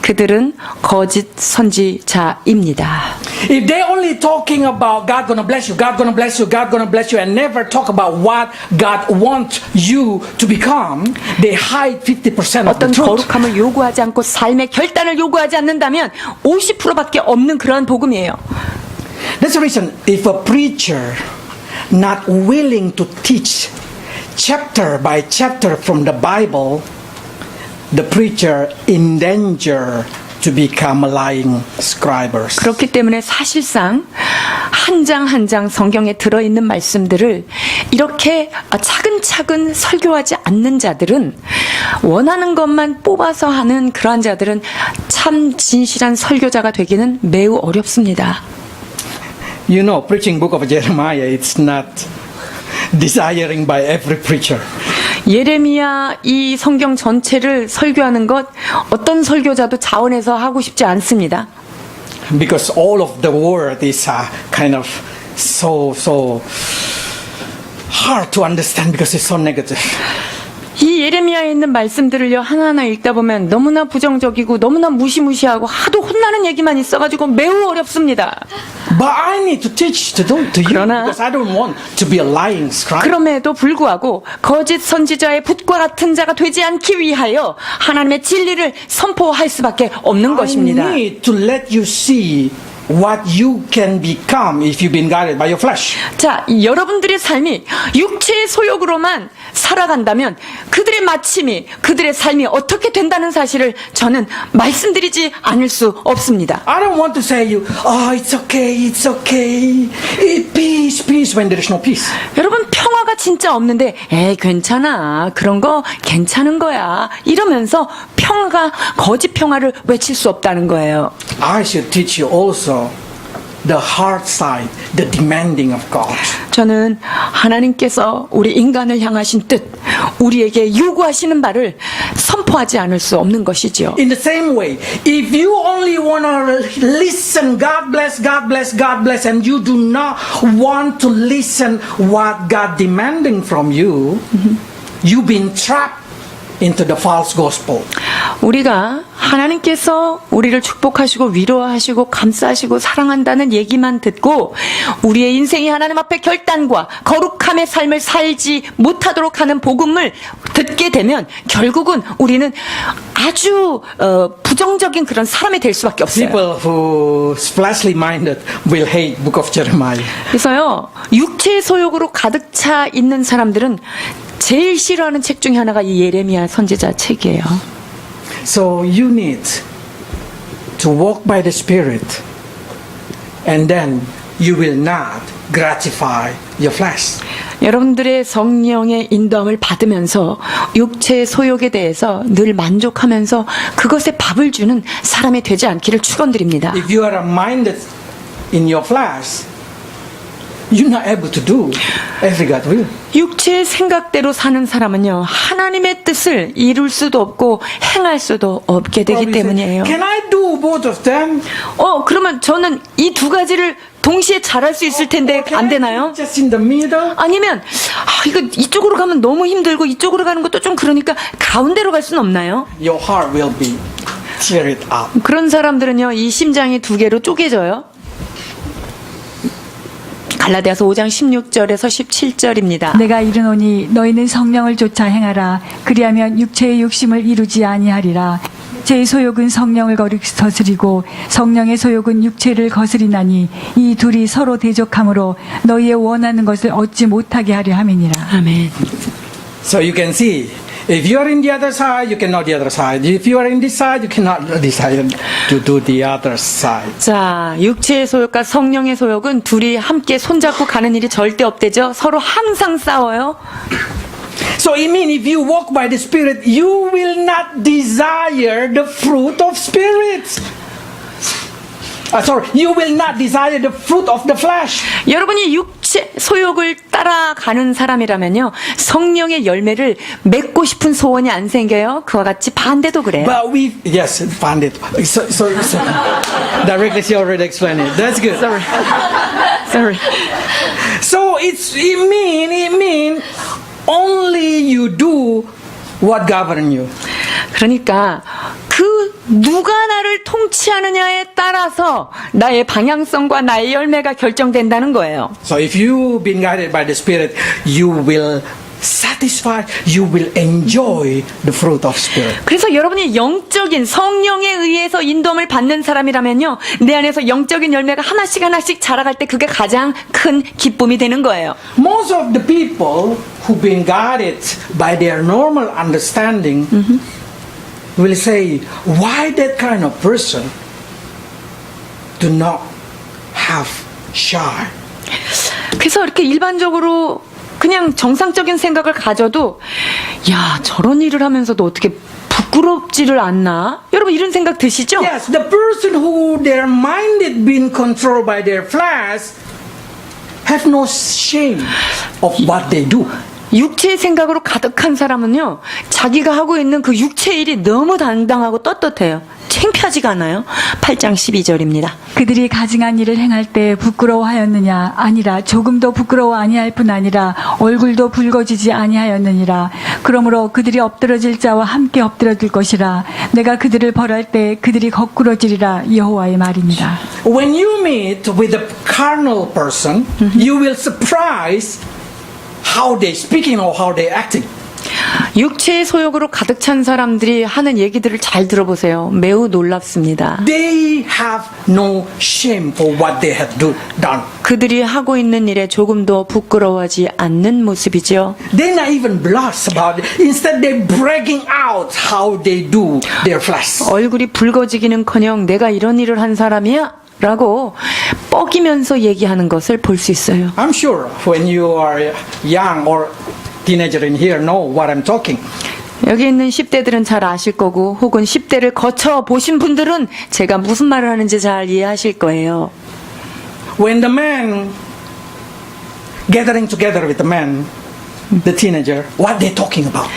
그들은 거짓 선지자입니다. If they only talking about God gonna bless you, God gonna bless you, God gonna bless you, and never talk about what God wants you to become, they hide 50% of the 어떤 truth. 거룩함을 요구하지 않고 삶의 결단을 요구하지 않는다면 50%밖에 없는 그러한 복음이에요. That's the reason if a preacher not willing to teach chapter by chapter from the Bible, the preacher in danger to become lying scribes. 그렇기 때문에 사실상 한 장 한 장 성경에 들어있는 말씀들을 이렇게 차근차근 설교하지 않는 자들은, 원하는 것만 뽑아서 하는 그러한 자들은 참 진실한 설교자가 되기는 매우 어렵습니다. You know, preaching book of Jeremiah, it's not desiring by every preacher. 예레미야 이 성경 전체를 설교하는 것 어떤 설교자도 자원해서 하고 싶지 않습니다. Because all of the word is kind of so hard to understand because it's so negative. 이 예레미야에 있는 말씀들을요 하나하나 읽다 보면 너무나 부정적이고 너무나 무시무시하고 하도 혼나는 얘기만 있어가지고 매우 어렵습니다. But I need to teach to you 그러나 because I don't want to be a lying scribe. 그럼에도 불구하고 거짓 선지자의 붓과 같은 자가 되지 않기 위하여 하나님의 진리를 선포할 수밖에 없는 것입니다. I need to let you see what you can become if you've been guided by your flesh. 자, 여러분들의 삶이 육체의 소욕으로만 살아간다면 그들의 마침이, 그들의 삶이 어떻게 된다는 사실을 저는 말씀드리지 않을 수 없습니다. I don't want to say you, oh, it's okay, peace, when there is no peace. 여러분 평화가 진짜 없는데 에이 괜찮아, 그런 거 괜찮은 거야 이러면서 평화가, 거짓 평화를 외칠 수 없다는 거예요. I should teach you also the hard side, the demanding of God. 저는 하나님께서 우리 인간을 향하신 뜻, 우리에게 요구하시는 바를 선포하지 않을 수 없는 것이지요. In the same way, if you only want to listen, God bless, God bless, God bless, and you do not want to listen what God demanding from you, you've been trapped into the false gospel. 우리가 하나님께서 우리를 축복하시고 위로하시고 감싸시고 사랑한다는 얘기만 듣고 우리의 인생이 하나님 앞에 결단과 거룩함의 삶을 살지 못하도록 하는 복음을 듣게 되면 결국은 우리는 아주 부정적인 그런 사람이 될 수밖에 없어요. People who fleshly minded will hate Book of Jeremiah. 그래서요, 육체의 소욕으로 가득 차 있는 사람들은 제일 싫어하는 책 중에 하나가 이 예레미야 선지자 책이에요. So you need to walk by the Spirit, and then you will not gratify your flesh. 여러분들의 성령의 인도함을 받으면서 육체의 소욕에 대해서 늘 만족하면서 그것에 밥을 주는 사람이 되지 않기를 축원드립니다. If you are minded in your flesh, you're not able to do every God will. 육체의 생각대로 사는 사람은요, 하나님의 뜻을 이룰 수도 없고 행할 수도 없게 되기 때문이에요. Can I do both of them? 그러면 저는 이 두 가지를 동시에 잘할 수 있을 텐데 안 되나요? Just in the middle? 아니면 이거 이쪽으로 가면 너무 힘들고 이쪽으로 가는 것도 좀 그러니까 가운데로 갈 수는 없나요? Your heart will be teared up. 그런 사람들은요, 이 심장이 두 개로 쪼개져요. 갈라디아서 5장 16절에서 17절입니다. 내가 이르노니 너희는 성령을 쫓아 행하라. 그리하면 육체의 욕심을 이루지 아니하리라. 육체의 소욕은 성령을 거스리고 성령의 소욕은 육체를 거스리나니 이 둘이 서로 대적하므로 너희의 원하는 것을 얻지 못하게 하려 함이니라. 아멘. So you can see, if you are in the other side, you cannot the other side. If you are in this side, you cannot decide to do the other side. 자, 육체의 소욕과 성령의 소욕은 둘이 함께 손잡고 가는 일이 절대 없대죠. 서로 항상 싸워요. So it means if you walk by the Spirit, you will not desire the fruit of Spirit. You will not desire the fruit of the flesh. 여러분이 육체 육체 소욕을 따라가는 사람이라면요, 성령의 열매를 맺고 싶은 소원이 안 생겨요. 그와 같이 반대도 그래요. But yes, found it. So directly she already explained it. That's good. Sorry. So it mean only you do what govern you. 그러니까 그 누가 나를 통치하느냐에 따라서 나의 방향성과 나의 열매가 결정된다는 거예요. So if you've been guided by the Spirit, you will satisfy, you will enjoy the fruit of Spirit. 그래서 여러분이 영적인 성령에 의해서 인도함을 받는 사람이라면요, 내 안에서 영적인 열매가 하나씩 하나씩 자라갈 때 그게 가장 큰 기쁨이 되는 거예요. Most of the people who've been guided by their normal understanding will say, why that kind of person do not have shy? 그래서 이렇게 일반적으로 그냥 정상적인 생각을 가져도, 야, 저런 일을 하면서도 어떻게 부끄럽지를 않나? 여러분 이런 생각 드시죠? Yes, the person who their mind is being controlled by their flesh have no shame of what they do. 육체의 생각으로 가득한 사람은요, 자기가 하고 있는 그 육체 일이 너무 당당하고 떳떳해요. 창피하지가 않아요. 8장 12절입니다. 그들이 가증한 일을 행할 때 부끄러워하였느냐? 아니라 조금도 부끄러워 아니할 뿐 아니라 얼굴도 붉어지지 아니하였느니라. 그러므로 그들이 엎드러질 자와 함께 엎드러질 것이라. 내가 그들을 벌할 때 그들이 거꾸러지리라. 여호와의 말입니다. When you meet with a carnal person, you will surprise how they speaking or how they acting. 육체의 소욕으로 가득 찬 사람들이 하는 얘기들을 잘 들어보세요. 매우 놀랍습니다. They have no shame for what they have done. 그들이 하고 있는 일에 조금도 부끄러워하지 않는 모습이죠. They're not even blush about it. Instead, they're bragging out how they do their flesh. 얼굴이 붉어지기는커녕 내가 이런 일을 한 사람이야? 라고 뻐기면서 얘기하는 것을 볼 수 있어요. I'm sure when you are young or teenager in here know what I'm talking. 여기 있는 10대들은 잘 아실 거고, 혹은 10대를 거쳐 보신 분들은 제가 무슨 말을 하는지 잘 이해하실 거예요. When the man gathering together with the man, the teenager, what they talking about?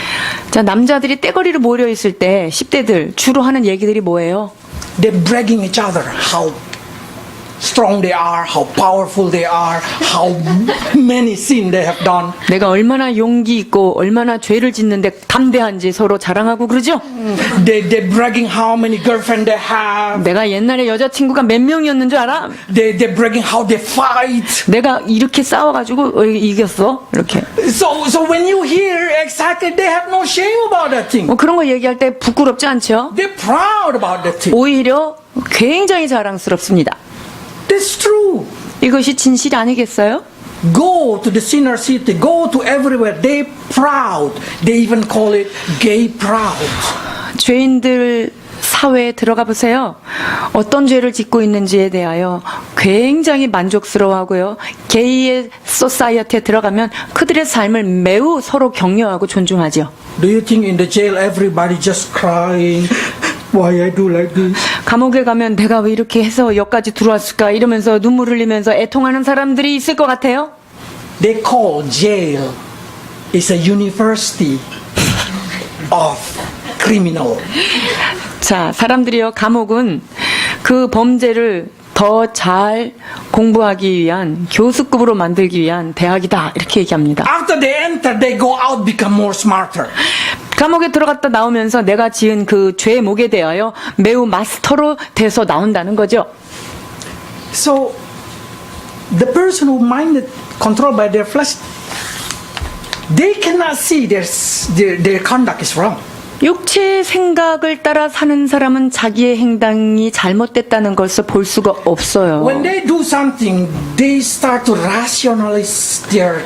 자, 남자들이 떼거리로 모여 있을 때 10대들 주로 하는 얘기들이 뭐예요? They're bragging each other how strong they are, how powerful they are, how many sin they have done. 내가 얼마나 용기 있고 얼마나 죄를 짓는데 담대한지 서로 자랑하고 그러죠? They're bragging how many girlfriends they have. 내가 옛날에 여자친구가 몇 명이었는 줄 알아? They're bragging how they fight. 내가 이렇게 싸워가지고 이겼어? 이렇게. So when you hear excited, they have no shame about that thing. 뭐 그런 거 얘기할 때 부끄럽지 않죠? They're proud about that thing. 오히려 굉장히 자랑스럽습니다. That's true. 이것이 진실이 아니겠어요? Go to the sinner city, go to everywhere. They're proud. They even call it gay proud. 죄인들 사회에 들어가 보세요. 어떤 죄를 짓고 있는지에 대하여 굉장히 만족스러워하고요. 게이의 소사이어티에 들어가면 그들의 삶을 매우 서로 격려하고 존중하죠. Do you think in the jail everybody just crying? Why I do like this? 감옥에 가면 내가 왜 이렇게 해서 여기까지 들어왔을까 이러면서 눈물 흘리면서 애통하는 사람들이 있을 것 같아요. They call jail is a university of criminal. 자, 사람들이요, 감옥은 그 범죄를 더 잘 공부하기 위한 교수급으로 만들기 위한 대학이다 이렇게 얘기합니다. After they enter, they go out become more smarter. 감옥에 들어갔다 나오면서 내가 지은 그 죄목에 대하여 매우 마스터로 돼서 나온다는 거죠. So the person who minded controlled by their flesh, they cannot see their conduct is wrong. 육체의 생각을 따라 사는 사람은 자기의 행동이 잘못됐다는 것을 볼 수가 없어요. When they do something, they start to rationalize their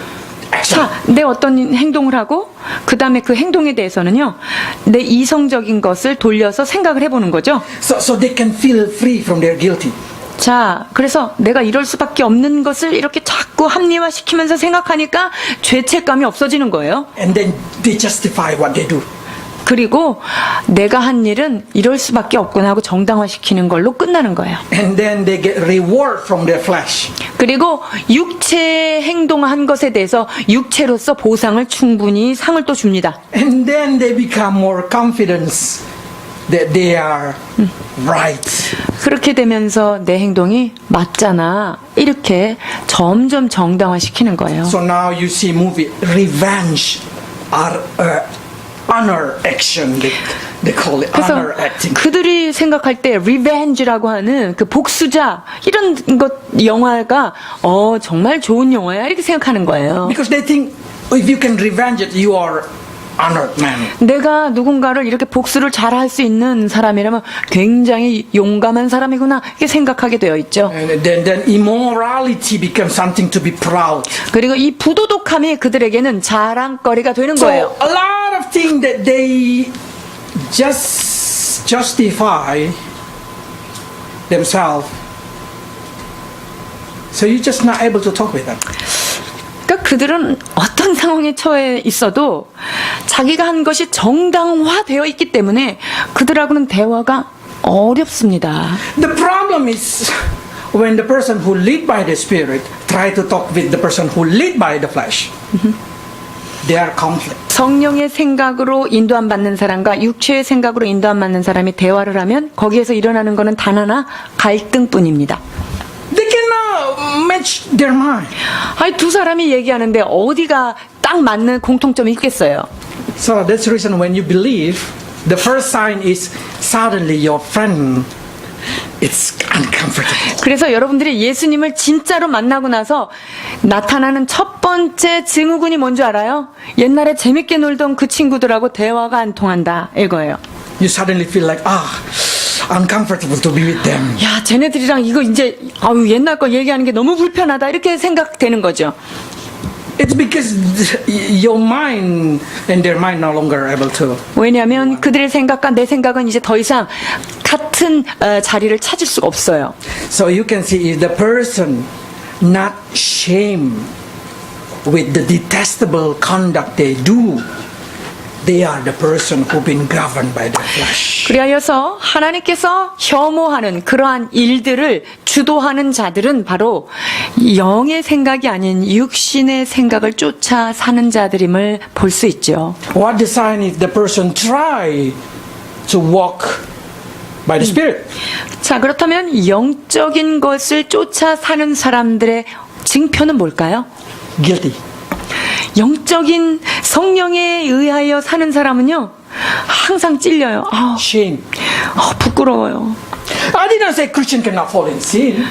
action. 자, 내 어떤 행동을 하고 그 다음에 그 행동에 대해서는요, 내 이성적인 것을 돌려서 생각을 해보는 거죠. So they can feel free from their guilty. 자, 그래서 내가 이럴 수밖에 없는 것을 이렇게 자꾸 합리화시키면서 생각하니까 죄책감이 없어지는 거예요. And then they justify what they do. 그리고 내가 한 일은 이럴 수밖에 없구나 하고 정당화시키는 걸로 끝나는 거예요. And then they get reward from their flesh. 그 그리고 육체 행동한 것에 대해서 육체로서 보상을 충분히 상을 또 줍니다. And then they become more confident that they are right. 그렇게 되면서 내 행동이 맞잖아. 이렇게 점점 정당화시키는 거예요. So now you see movie revenge or honor action. They call it 그래서 honor acting. 그들이 생각할 때 리벤지라고 하는 그 복수자 이런 것 영화가 정말 좋은 영화야 이렇게 생각하는 거예요. Because they think if you can revenge it, you are honored man. 내가 누군가를 이렇게 복수를 잘할 수 있는 사람이라면 굉장히 용감한 사람이구나 이렇게 생각하게 되어 있죠. And then immorality becomes something to be proud. 그리고 이 부도덕함이 그들에게는 자랑거리가 되는 So 거예요. a lot of things that they just justify themselves. So you're just not able to talk with them. 그러니까 그들은 어떤 상황에 처해 있어도 자기가 한 것이 정당화되어 있기 때문에 그들하고는 대화가 어렵습니다. The problem is when the person who lead by the Spirit try to talk with the person who lead by the flesh. They are conflict. 성령의 생각으로 인도 안 받는 사람과 육체의 생각으로 인도 안 받는 사람이 대화를 하면 거기에서 일어나는 것은 단 하나 갈등뿐입니다. They cannot match their mind. 아니 두 사람이 얘기하는데 어디가 딱 맞는 공통점이 있겠어요. So that's the reason when you believe, the first sign is suddenly your friend it's uncomfortable. 그래서 여러분들이 예수님을 진짜로 만나고 나서 나타나는 첫 번째 증후군이 뭔지 알아요? 옛날에 재밌게 놀던 그 친구들하고 대화가 안 통한다 이거예요. You suddenly feel like uncomfortable to be with them. 야, 쟤네들이랑 이거 이제 옛날 거 얘기하는 게 너무 불편하다 이렇게 생각되는 거죠. It's because your mind and their mind no longer able to. 왜냐하면 그들의 생각과 내 생각은 이제 더 이상 같은 자리를 찾을 수가 없어요. So you can see if the person not shame with the detestable conduct they do, they are the person who been governed by the flesh. 그리하여서 하나님께서 혐오하는 그러한 일들을 주도하는 자들은 바로 영의 생각이 아닌 육신의 생각을 쫓아 사는 자들임을 볼 수 있죠. What the sign if the person try to walk by the Spirit? 자, 그렇다면 영적인 것을 쫓아 사는 사람들의 징표는 뭘까요? Guilty. 영적인 성령에 의하여 사는 사람은요 항상 찔려요. Shame. 부끄러워요. I did not say Christian cannot fall in sin.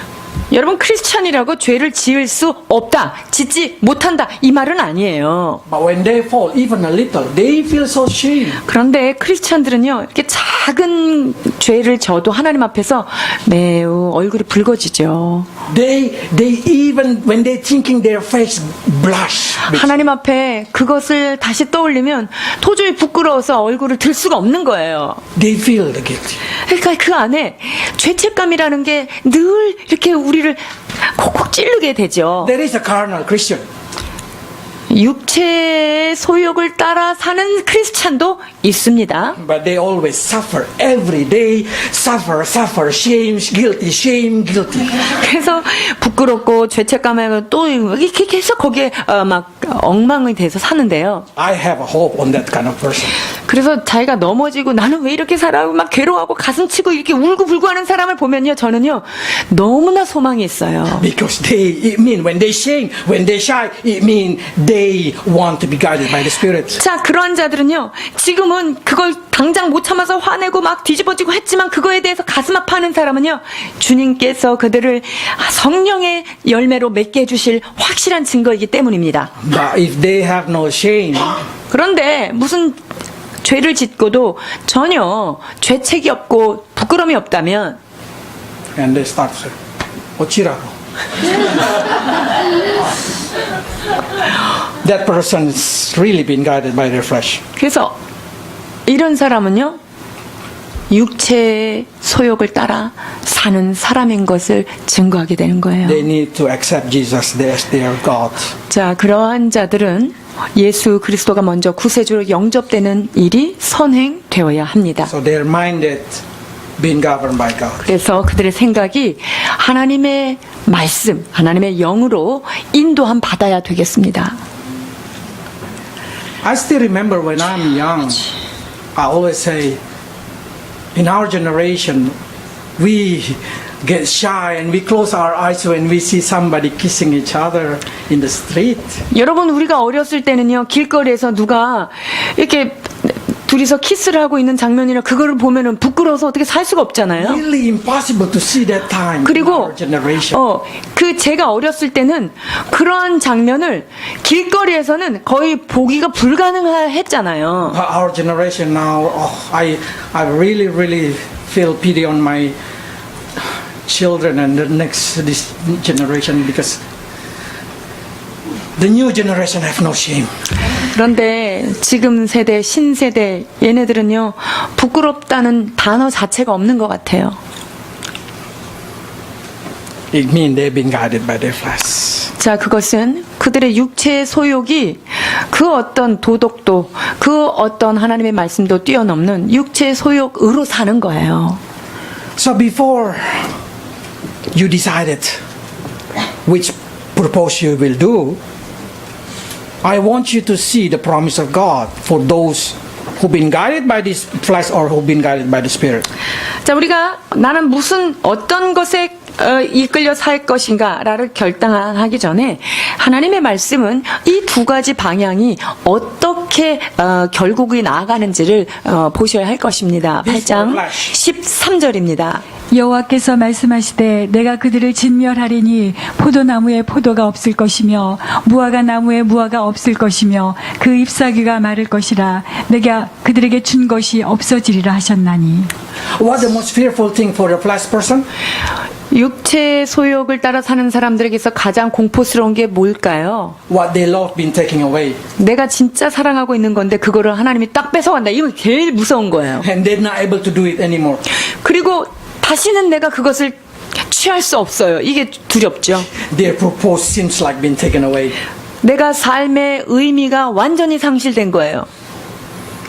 여러분 크리스찬이라고 죄를 지을 수 없다, 짓지 못한다 이 말은 아니에요. But when they fall even a little, they feel so shame. 그런데 크리스찬들은요 이렇게 작은 죄를 져도 하나님 앞에서 매우 얼굴이 붉어지죠. They even when they thinking their face blush. 하나님 앞에 그것을 다시 떠올리면 도저히 부끄러워서 얼굴을 들 수가 없는 거예요. They feel the guilty. 그러니까 그 안에 죄책감이라는 게 늘 이렇게 우리를 콕콕 찌르게 되죠. There is a carnal Christian. 육체의 소욕을 따라 사는 크리스찬도 있습니다. But they always suffer every day. Suffer, shame, guilty. 그래서 부끄럽고 죄책감하고 또 이렇게 계속 거기에 막 엉망이 돼서 사는데요. I have a hope on that kind of person. 그래서 자기가 넘어지고 나는 왜 이렇게 살아? 막 괴로워하고 가슴 치고 이렇게 울고불고 하는 사람을 보면요. 저는요. 너무나 소망이 있어요. Because it mean when they shame, when they shy, it mean they want to be guided by the Spirit. 자, 그러한 자들은요. 지금은 그걸 당장 못 참아서 화내고 막 뒤집어지고 했지만 그거에 대해서 가슴 아파하는 사람은요. 주님께서 그들을 성령의 열매로 맺게 해주실 확실한 증거이기 때문입니다. But if they have no shame, 그런데 무슨 죄를 짓고도 전혀 죄책이 없고 부끄러움이 없다면 and they start to say, 어찌라고. That person is really been guided by their flesh. 그래서 이런 사람은요 육체의 소욕을 따라 사는 사람인 것을 증거하게 되는 거예요. They need to accept Jesus as their God. 자, 그러한 자들은 예수 그리스도가 먼저 구세주로 영접되는 일이 선행되어야 합니다. So their mind that been governed by God. 그래서 그들의 생각이 하나님의 말씀, 하나님의 영으로 인도함 받아야 되겠습니다. I still remember when I'm young, I always say, in our generation, we get shy and we close our eyes when we see somebody kissing each other in the street. 여러분, 우리가 어렸을 때는요, 길거리에서 누가 이렇게 둘이서 키스를 하고 있는 장면이나 그거를 보면은 부끄러워서 어떻게 살 수가 없잖아요. Really impossible to see that time in 그리고 our generation. 제가 어렸을 때는 그러한 장면을 길거리에서는 거의 보기가 불가능했잖아요. Our generation now, I really feel pity on my children and the next this generation because the new generation have no shame. 그런데 지금 세대, 신세대 얘네들은요, 부끄럽다는 단어 자체가 없는 것 같아요. It means they've been guided by their flesh. 자, 그것은 그들의 육체의 소욕이 그 어떤 도덕도, 그 어떤 하나님의 말씀도 뛰어넘는 육체의 소욕으로 사는 거예요. So before you decided which purpose you will do, I want you to see the promise of God for those who've been guided by this flesh or who've been guided by the Spirit. 자, 우리가 나는 어떤 것에 이끌려 살 것인가를 결단하기 전에 하나님의 말씀은 이 두 가지 방향이 어떻게 결국이 나아가는지를 보셔야 할 것입니다. 8장 13절입니다. 여호와께서 말씀하시되 내가 그들을 진멸하리니 포도나무에 포도가 없을 것이며 무화과 나무에 무화가 없을 것이며 그 잎사귀가 마를 것이라 내가 그들에게 준 것이 없어지리라 하셨나니. What's the most fearful thing for a flesh person? 육체의 소욕을 따라 사는 사람들에게서 가장 공포스러운 게 뭘까요? What they love been taken away. 내가 진짜 사랑하고 있는 건데 그거를 하나님이 딱 뺏어간다. 이건 제일 무서운 거예요. And they're not able to do it anymore. 그리고 다시는 내가 그것을 취할 수 없어요. 이게 두렵죠. Their purpose seems like been taken away. 내가 삶의 의미가 완전히 상실된 거예요.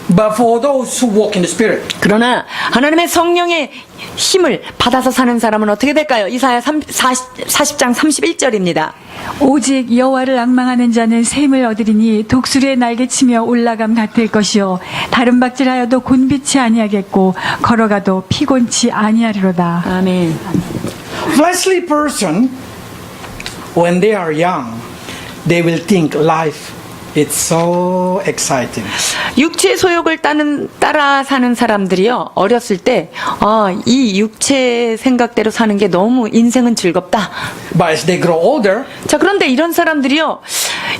But for those who walk in the Spirit, 그러나 하나님의 성령의 힘을 받아서 사는 사람은 어떻게 될까요? 이사야 40장 31절입니다. 오직 여호와를 앙망하는 자는 샘을 얻으리니 독수리의 날개치며 올라감 같을 것이요 다른 박질하여도 곤비치 아니하겠고 걸어가도 피곤치 아니하리로다. 아멘. fleshly person, when they are young, they will think life is so exciting. 육체 소욕을 따라 사는 사람들이요, 어렸을 때, 이 육체 생각대로 사는 게 너무 인생은 즐겁다. But as they grow older, 자, 그런데 이런 사람들이요,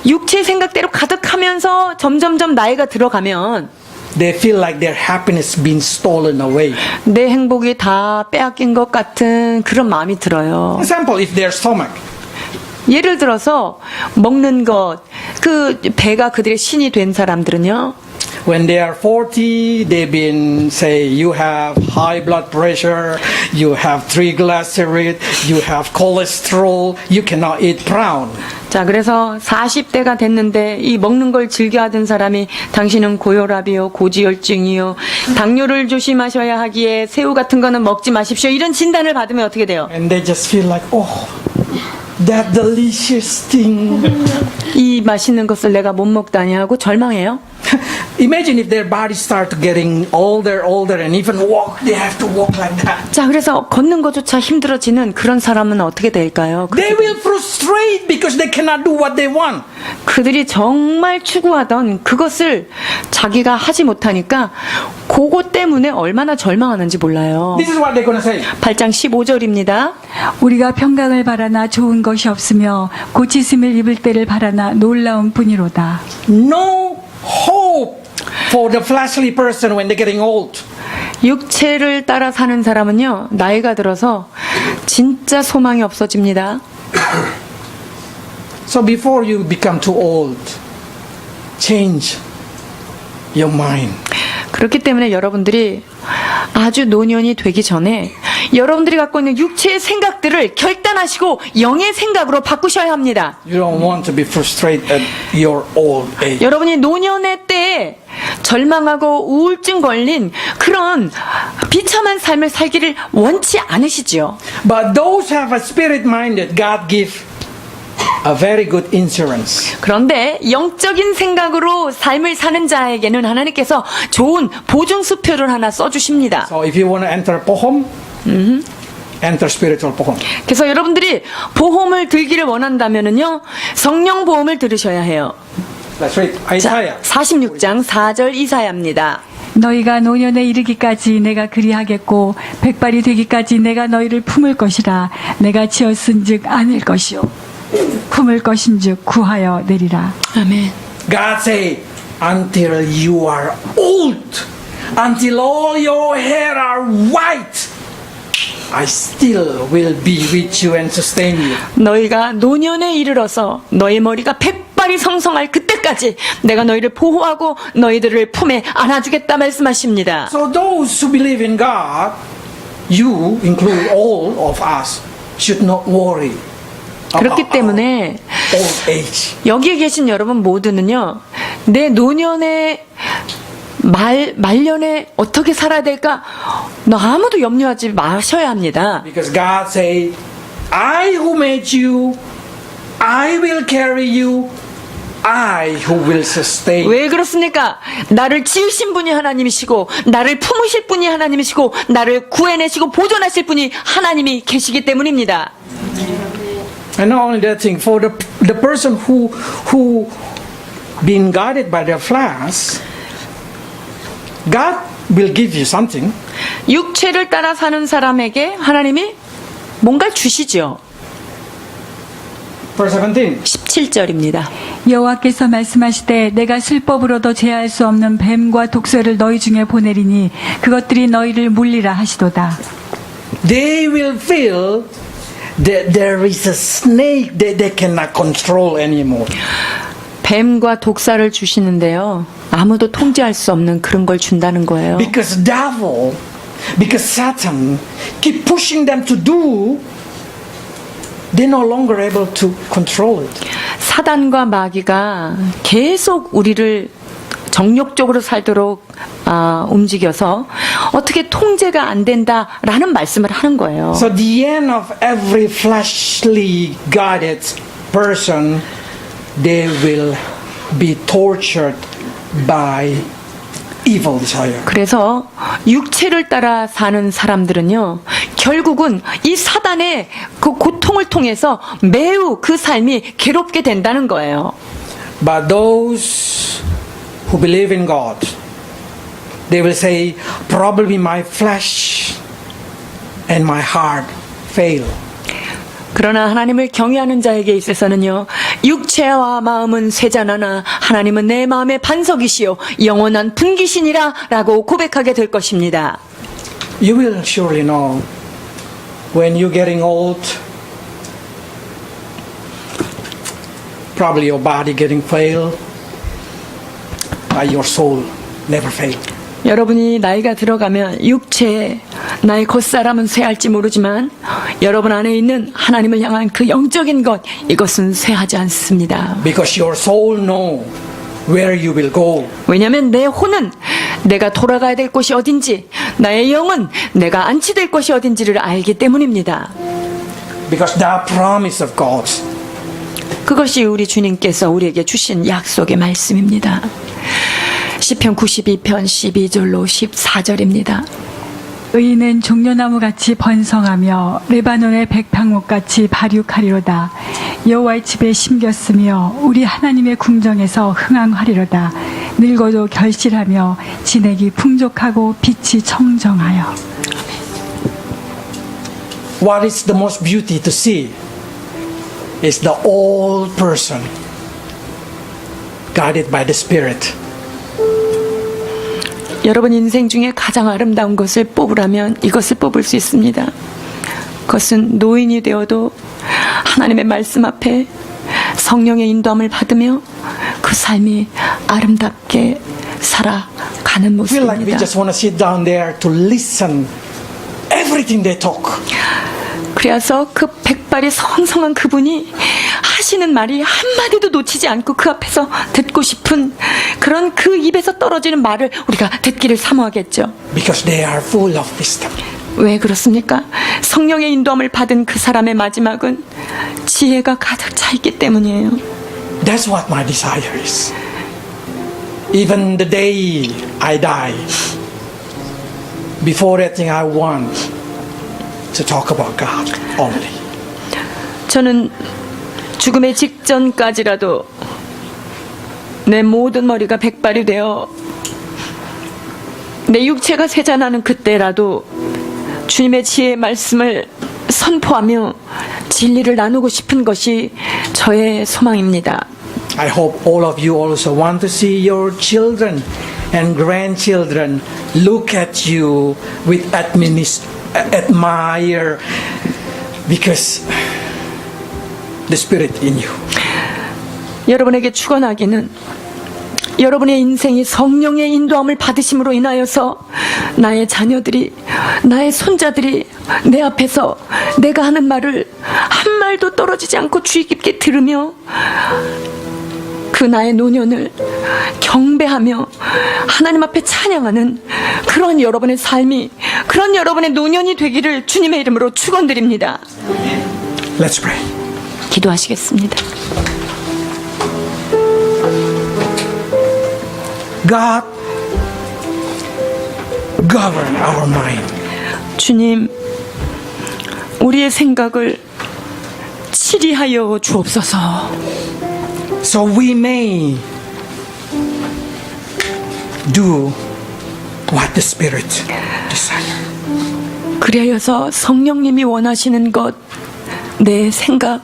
육체 생각대로 가득하면서 점점점 나이가 들어가면, they feel like their happiness been stolen away. 내 행복이 다 빼앗긴 것 같은 그런 마음이 들어요. Example, if their stomach, 예를 들어서, 먹는 것, 그 배가 그들의 신이 된 사람들은요, when they are 40, they've been, say, you have high blood pressure, you have triglyceride, you have cholesterol, you cannot eat brown. 자, 그래서 40대가 됐는데 이 먹는 걸 즐겨 하던 사람이 당신은 고혈압이요, 고지혈증이요, 당뇨를 조심하셔야 하기에 새우 같은 거는 먹지 마십시오. 이런 진단을 받으면 어떻게 돼요? And they just feel like, oh, that delicious thing. 이 맛있는 것을 내가 못 먹다니 하고 절망해요. Imagine if their bodies start getting older and even walk, they have to walk like that. 자, 그래서 걷는 것조차 힘들어지는 그런 사람은 어떻게 될까요? They will frustrate because they cannot do what they want. 그들이 정말 추구하던 그것을 자기가 하지 못하니까 그것 때문에 얼마나 절망하는지 몰라요. This is what they're going to say. 8장 15절입니다. 우리가 평강을 바라나 좋은 것이 없으며 고치심을 입을 때를 바라나 놀라운 뿐이로다. No hope for the fleshly person when they're getting old. 육체를 따라 사는 사람은요, 나이가 들어서 진짜 소망이 없어집니다. So before you become too old, change your mind. 그렇기 때문에 여러분들이 아주 노년이 되기 전에 여러분들이 갖고 있는 육체의 생각들을 결단하시고 영의 생각으로 바꾸셔야 합니다. You don't want to be frustrated at your old age. 여러분이 노년의 때에 절망하고 우울증 걸린 그런 비참한 삶을 살기를 원치 않으시지요. But those who have a spirit-minded, God give a very good insurance. 그런데 영적인 생각으로 삶을 사는 자에게는 하나님께서 좋은 보증수표를 하나 써주십니다. So if you want to enter 보험, enter spiritual 보험. 그래서 여러분들이 보험을 들기를 원한다면은요, 성령 보험을 들으셔야 해요. Let's read 자, Isaiah. 46장 4절 이사야입니다. 너희가 노년에 이르기까지 내가 그리하겠고 백발이 되기까지 내가 너희를 품을 것이라. 내가 지었은즉 안을 것이요 품을 것인즉 구하여 내리라. 아멘. God say, until you are old, until all your hair are white, I still will be with you and sustain you. 너희가 노년에 이르러서 너희 머리가 백발이 성성할 그때까지 내가 너희를 보호하고 너희들을 품에 안아주겠다 말씀하십니다. So those who believe in God, you include all of us, should not worry 그렇기 about 때문에 old age. 여기에 계신 여러분 모두는요, 내 노년에 말년에 어떻게 살아야 될까? 너 아무도 염려하지 마셔야 합니다. Because God say, I who made you, I will carry you, I who will sustain. 왜 그렇습니까? 나를 지으신 분이 하나님이시고 나를 품으실 분이 하나님이시고 나를 구해내시고 보존하실 분이 하나님이 계시기 때문입니다. And not only that thing, for the person who been guided by their flesh, God will give you something. 육체를 따라 사는 사람에게 하나님이 뭔가를 주시죠. Verse 17. 17절입니다. 여호와께서 말씀하시되 내가 술법으로도 제할 수 없는 뱀과 독소를 너희 중에 보내리니 그것들이 너희를 물리라 하시도다. They will feel that there is a snake that they cannot control anymore. 뱀과 독사를 주시는데요, 아무도 통제할 수 없는 그런 걸 준다는 거예요. Because devil, because Satan keep pushing them to do, they're no longer able to control it. 사단과 마귀가 계속 우리를 정욕적으로 살도록 움직여서 어떻게 통제가 안 된다라는 말씀을 하는 거예요. So the end of every fleshly guided person, they will be tortured by evil desire. 그래서 육체를 따라 사는 사람들은요, 결국은 이 사단의 그 고통을 통해서 매우 그 삶이 괴롭게 된다는 거예요. But those who believe in God, they will say, probably my flesh and my heart fail. 그러나 하나님을 경외하는 자에게 있어서는요, 육체와 마음은 쇠잔하나 하나님은 내 마음의 반석이시요 영원한 분기신이라 라고 고백하게 될 것입니다. You will surely know when you're getting old, probably your body getting fail, but your soul never fail. 여러분이 나이가 들어가면 육체, 나의 겉사람은 쇠할지 모르지만 여러분 안에 있는 하나님을 향한 그 영적인 것, 이것은 쇠하지 않습니다. Because your soul know where you will go. 왜냐하면 내 혼은 내가 돌아가야 될 곳이 어딘지, 나의 영은 내가 안치될 곳이 어딘지를 알기 때문입니다. Because the promise of God. 그것이 우리 주님께서 우리에게 주신 약속의 말씀입니다. 시편 92편 12절로 14절입니다. 의인은 종려나무같이 번성하며 레바논의 백향목같이 발육하리로다. 여호와의 집에 심겼으며 우리 하나님의 궁정에서 흥황하리로다. 늙어도 결실하며 진액이 풍족하고 빛이 청정하여. What is the most beauty to see is the old person guided by the Spirit. 여러분 인생 중에 가장 아름다운 것을 뽑으라면 이것을 뽑을 수 있습니다. 그것은 노인이 되어도 하나님의 말씀 앞에 성령의 인도함을 받으며 그 삶이 아름답게 살아가는 I feel like we 모습입니다. just want to sit down there to listen everything they talk. 그래서 그 백발이 성성한 그분이 하시는 말이 한마디도 놓치지 않고 그 앞에서 듣고 싶은 그런 그 입에서 떨어지는 말을 우리가 듣기를 사모하겠죠. because they are full of wisdom. 왜 그렇습니까? 성령의 인도함을 받은 그 사람의 마지막은 지혜가 가득 차 있기 때문이에요. That's what my desire is. Even the day I die, before that thing I want to talk about God only. 저는 죽음의 직전까지라도 내 모든 머리가 백발이 되어 내 육체가 쇠잔하는 그때라도 주님의 지혜의 말씀을 선포하며 진리를 나누고 싶은 것이 저의 소망입니다. I hope all of you also want to see your children and grandchildren look at you with admire because the Spirit in you. 여러분에게 축원하기는 여러분의 인생이 성령의 인도함을 받으심으로 인하여서 나의 자녀들이, 나의 손자들이 내 앞에서 내가 하는 말을 한 말도 떨어지지 않고 주의 깊게 들으며 그 나의 노년을 경배하며 하나님 앞에 찬양하는 그런 여러분의 삶이, 그런 여러분의 노년이 되기를 주님의 이름으로 축원드립니다. Let's pray. 기도하시겠습니다. God, govern our mind. 주님, 우리의 생각을 치리하여 주옵소서. So we may do what the Spirit desires. 그리하여서 성령님이 원하시는 것, 내 생각,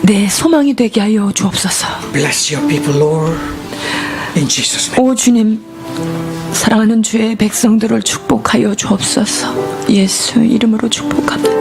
내 소망이 되게 하여 주옵소서. Bless your people, Lord, in Jesus' name. 오 주님, 사랑하는 주의 백성들을 축복하여 주옵소서. 예수 이름으로 축복합니다.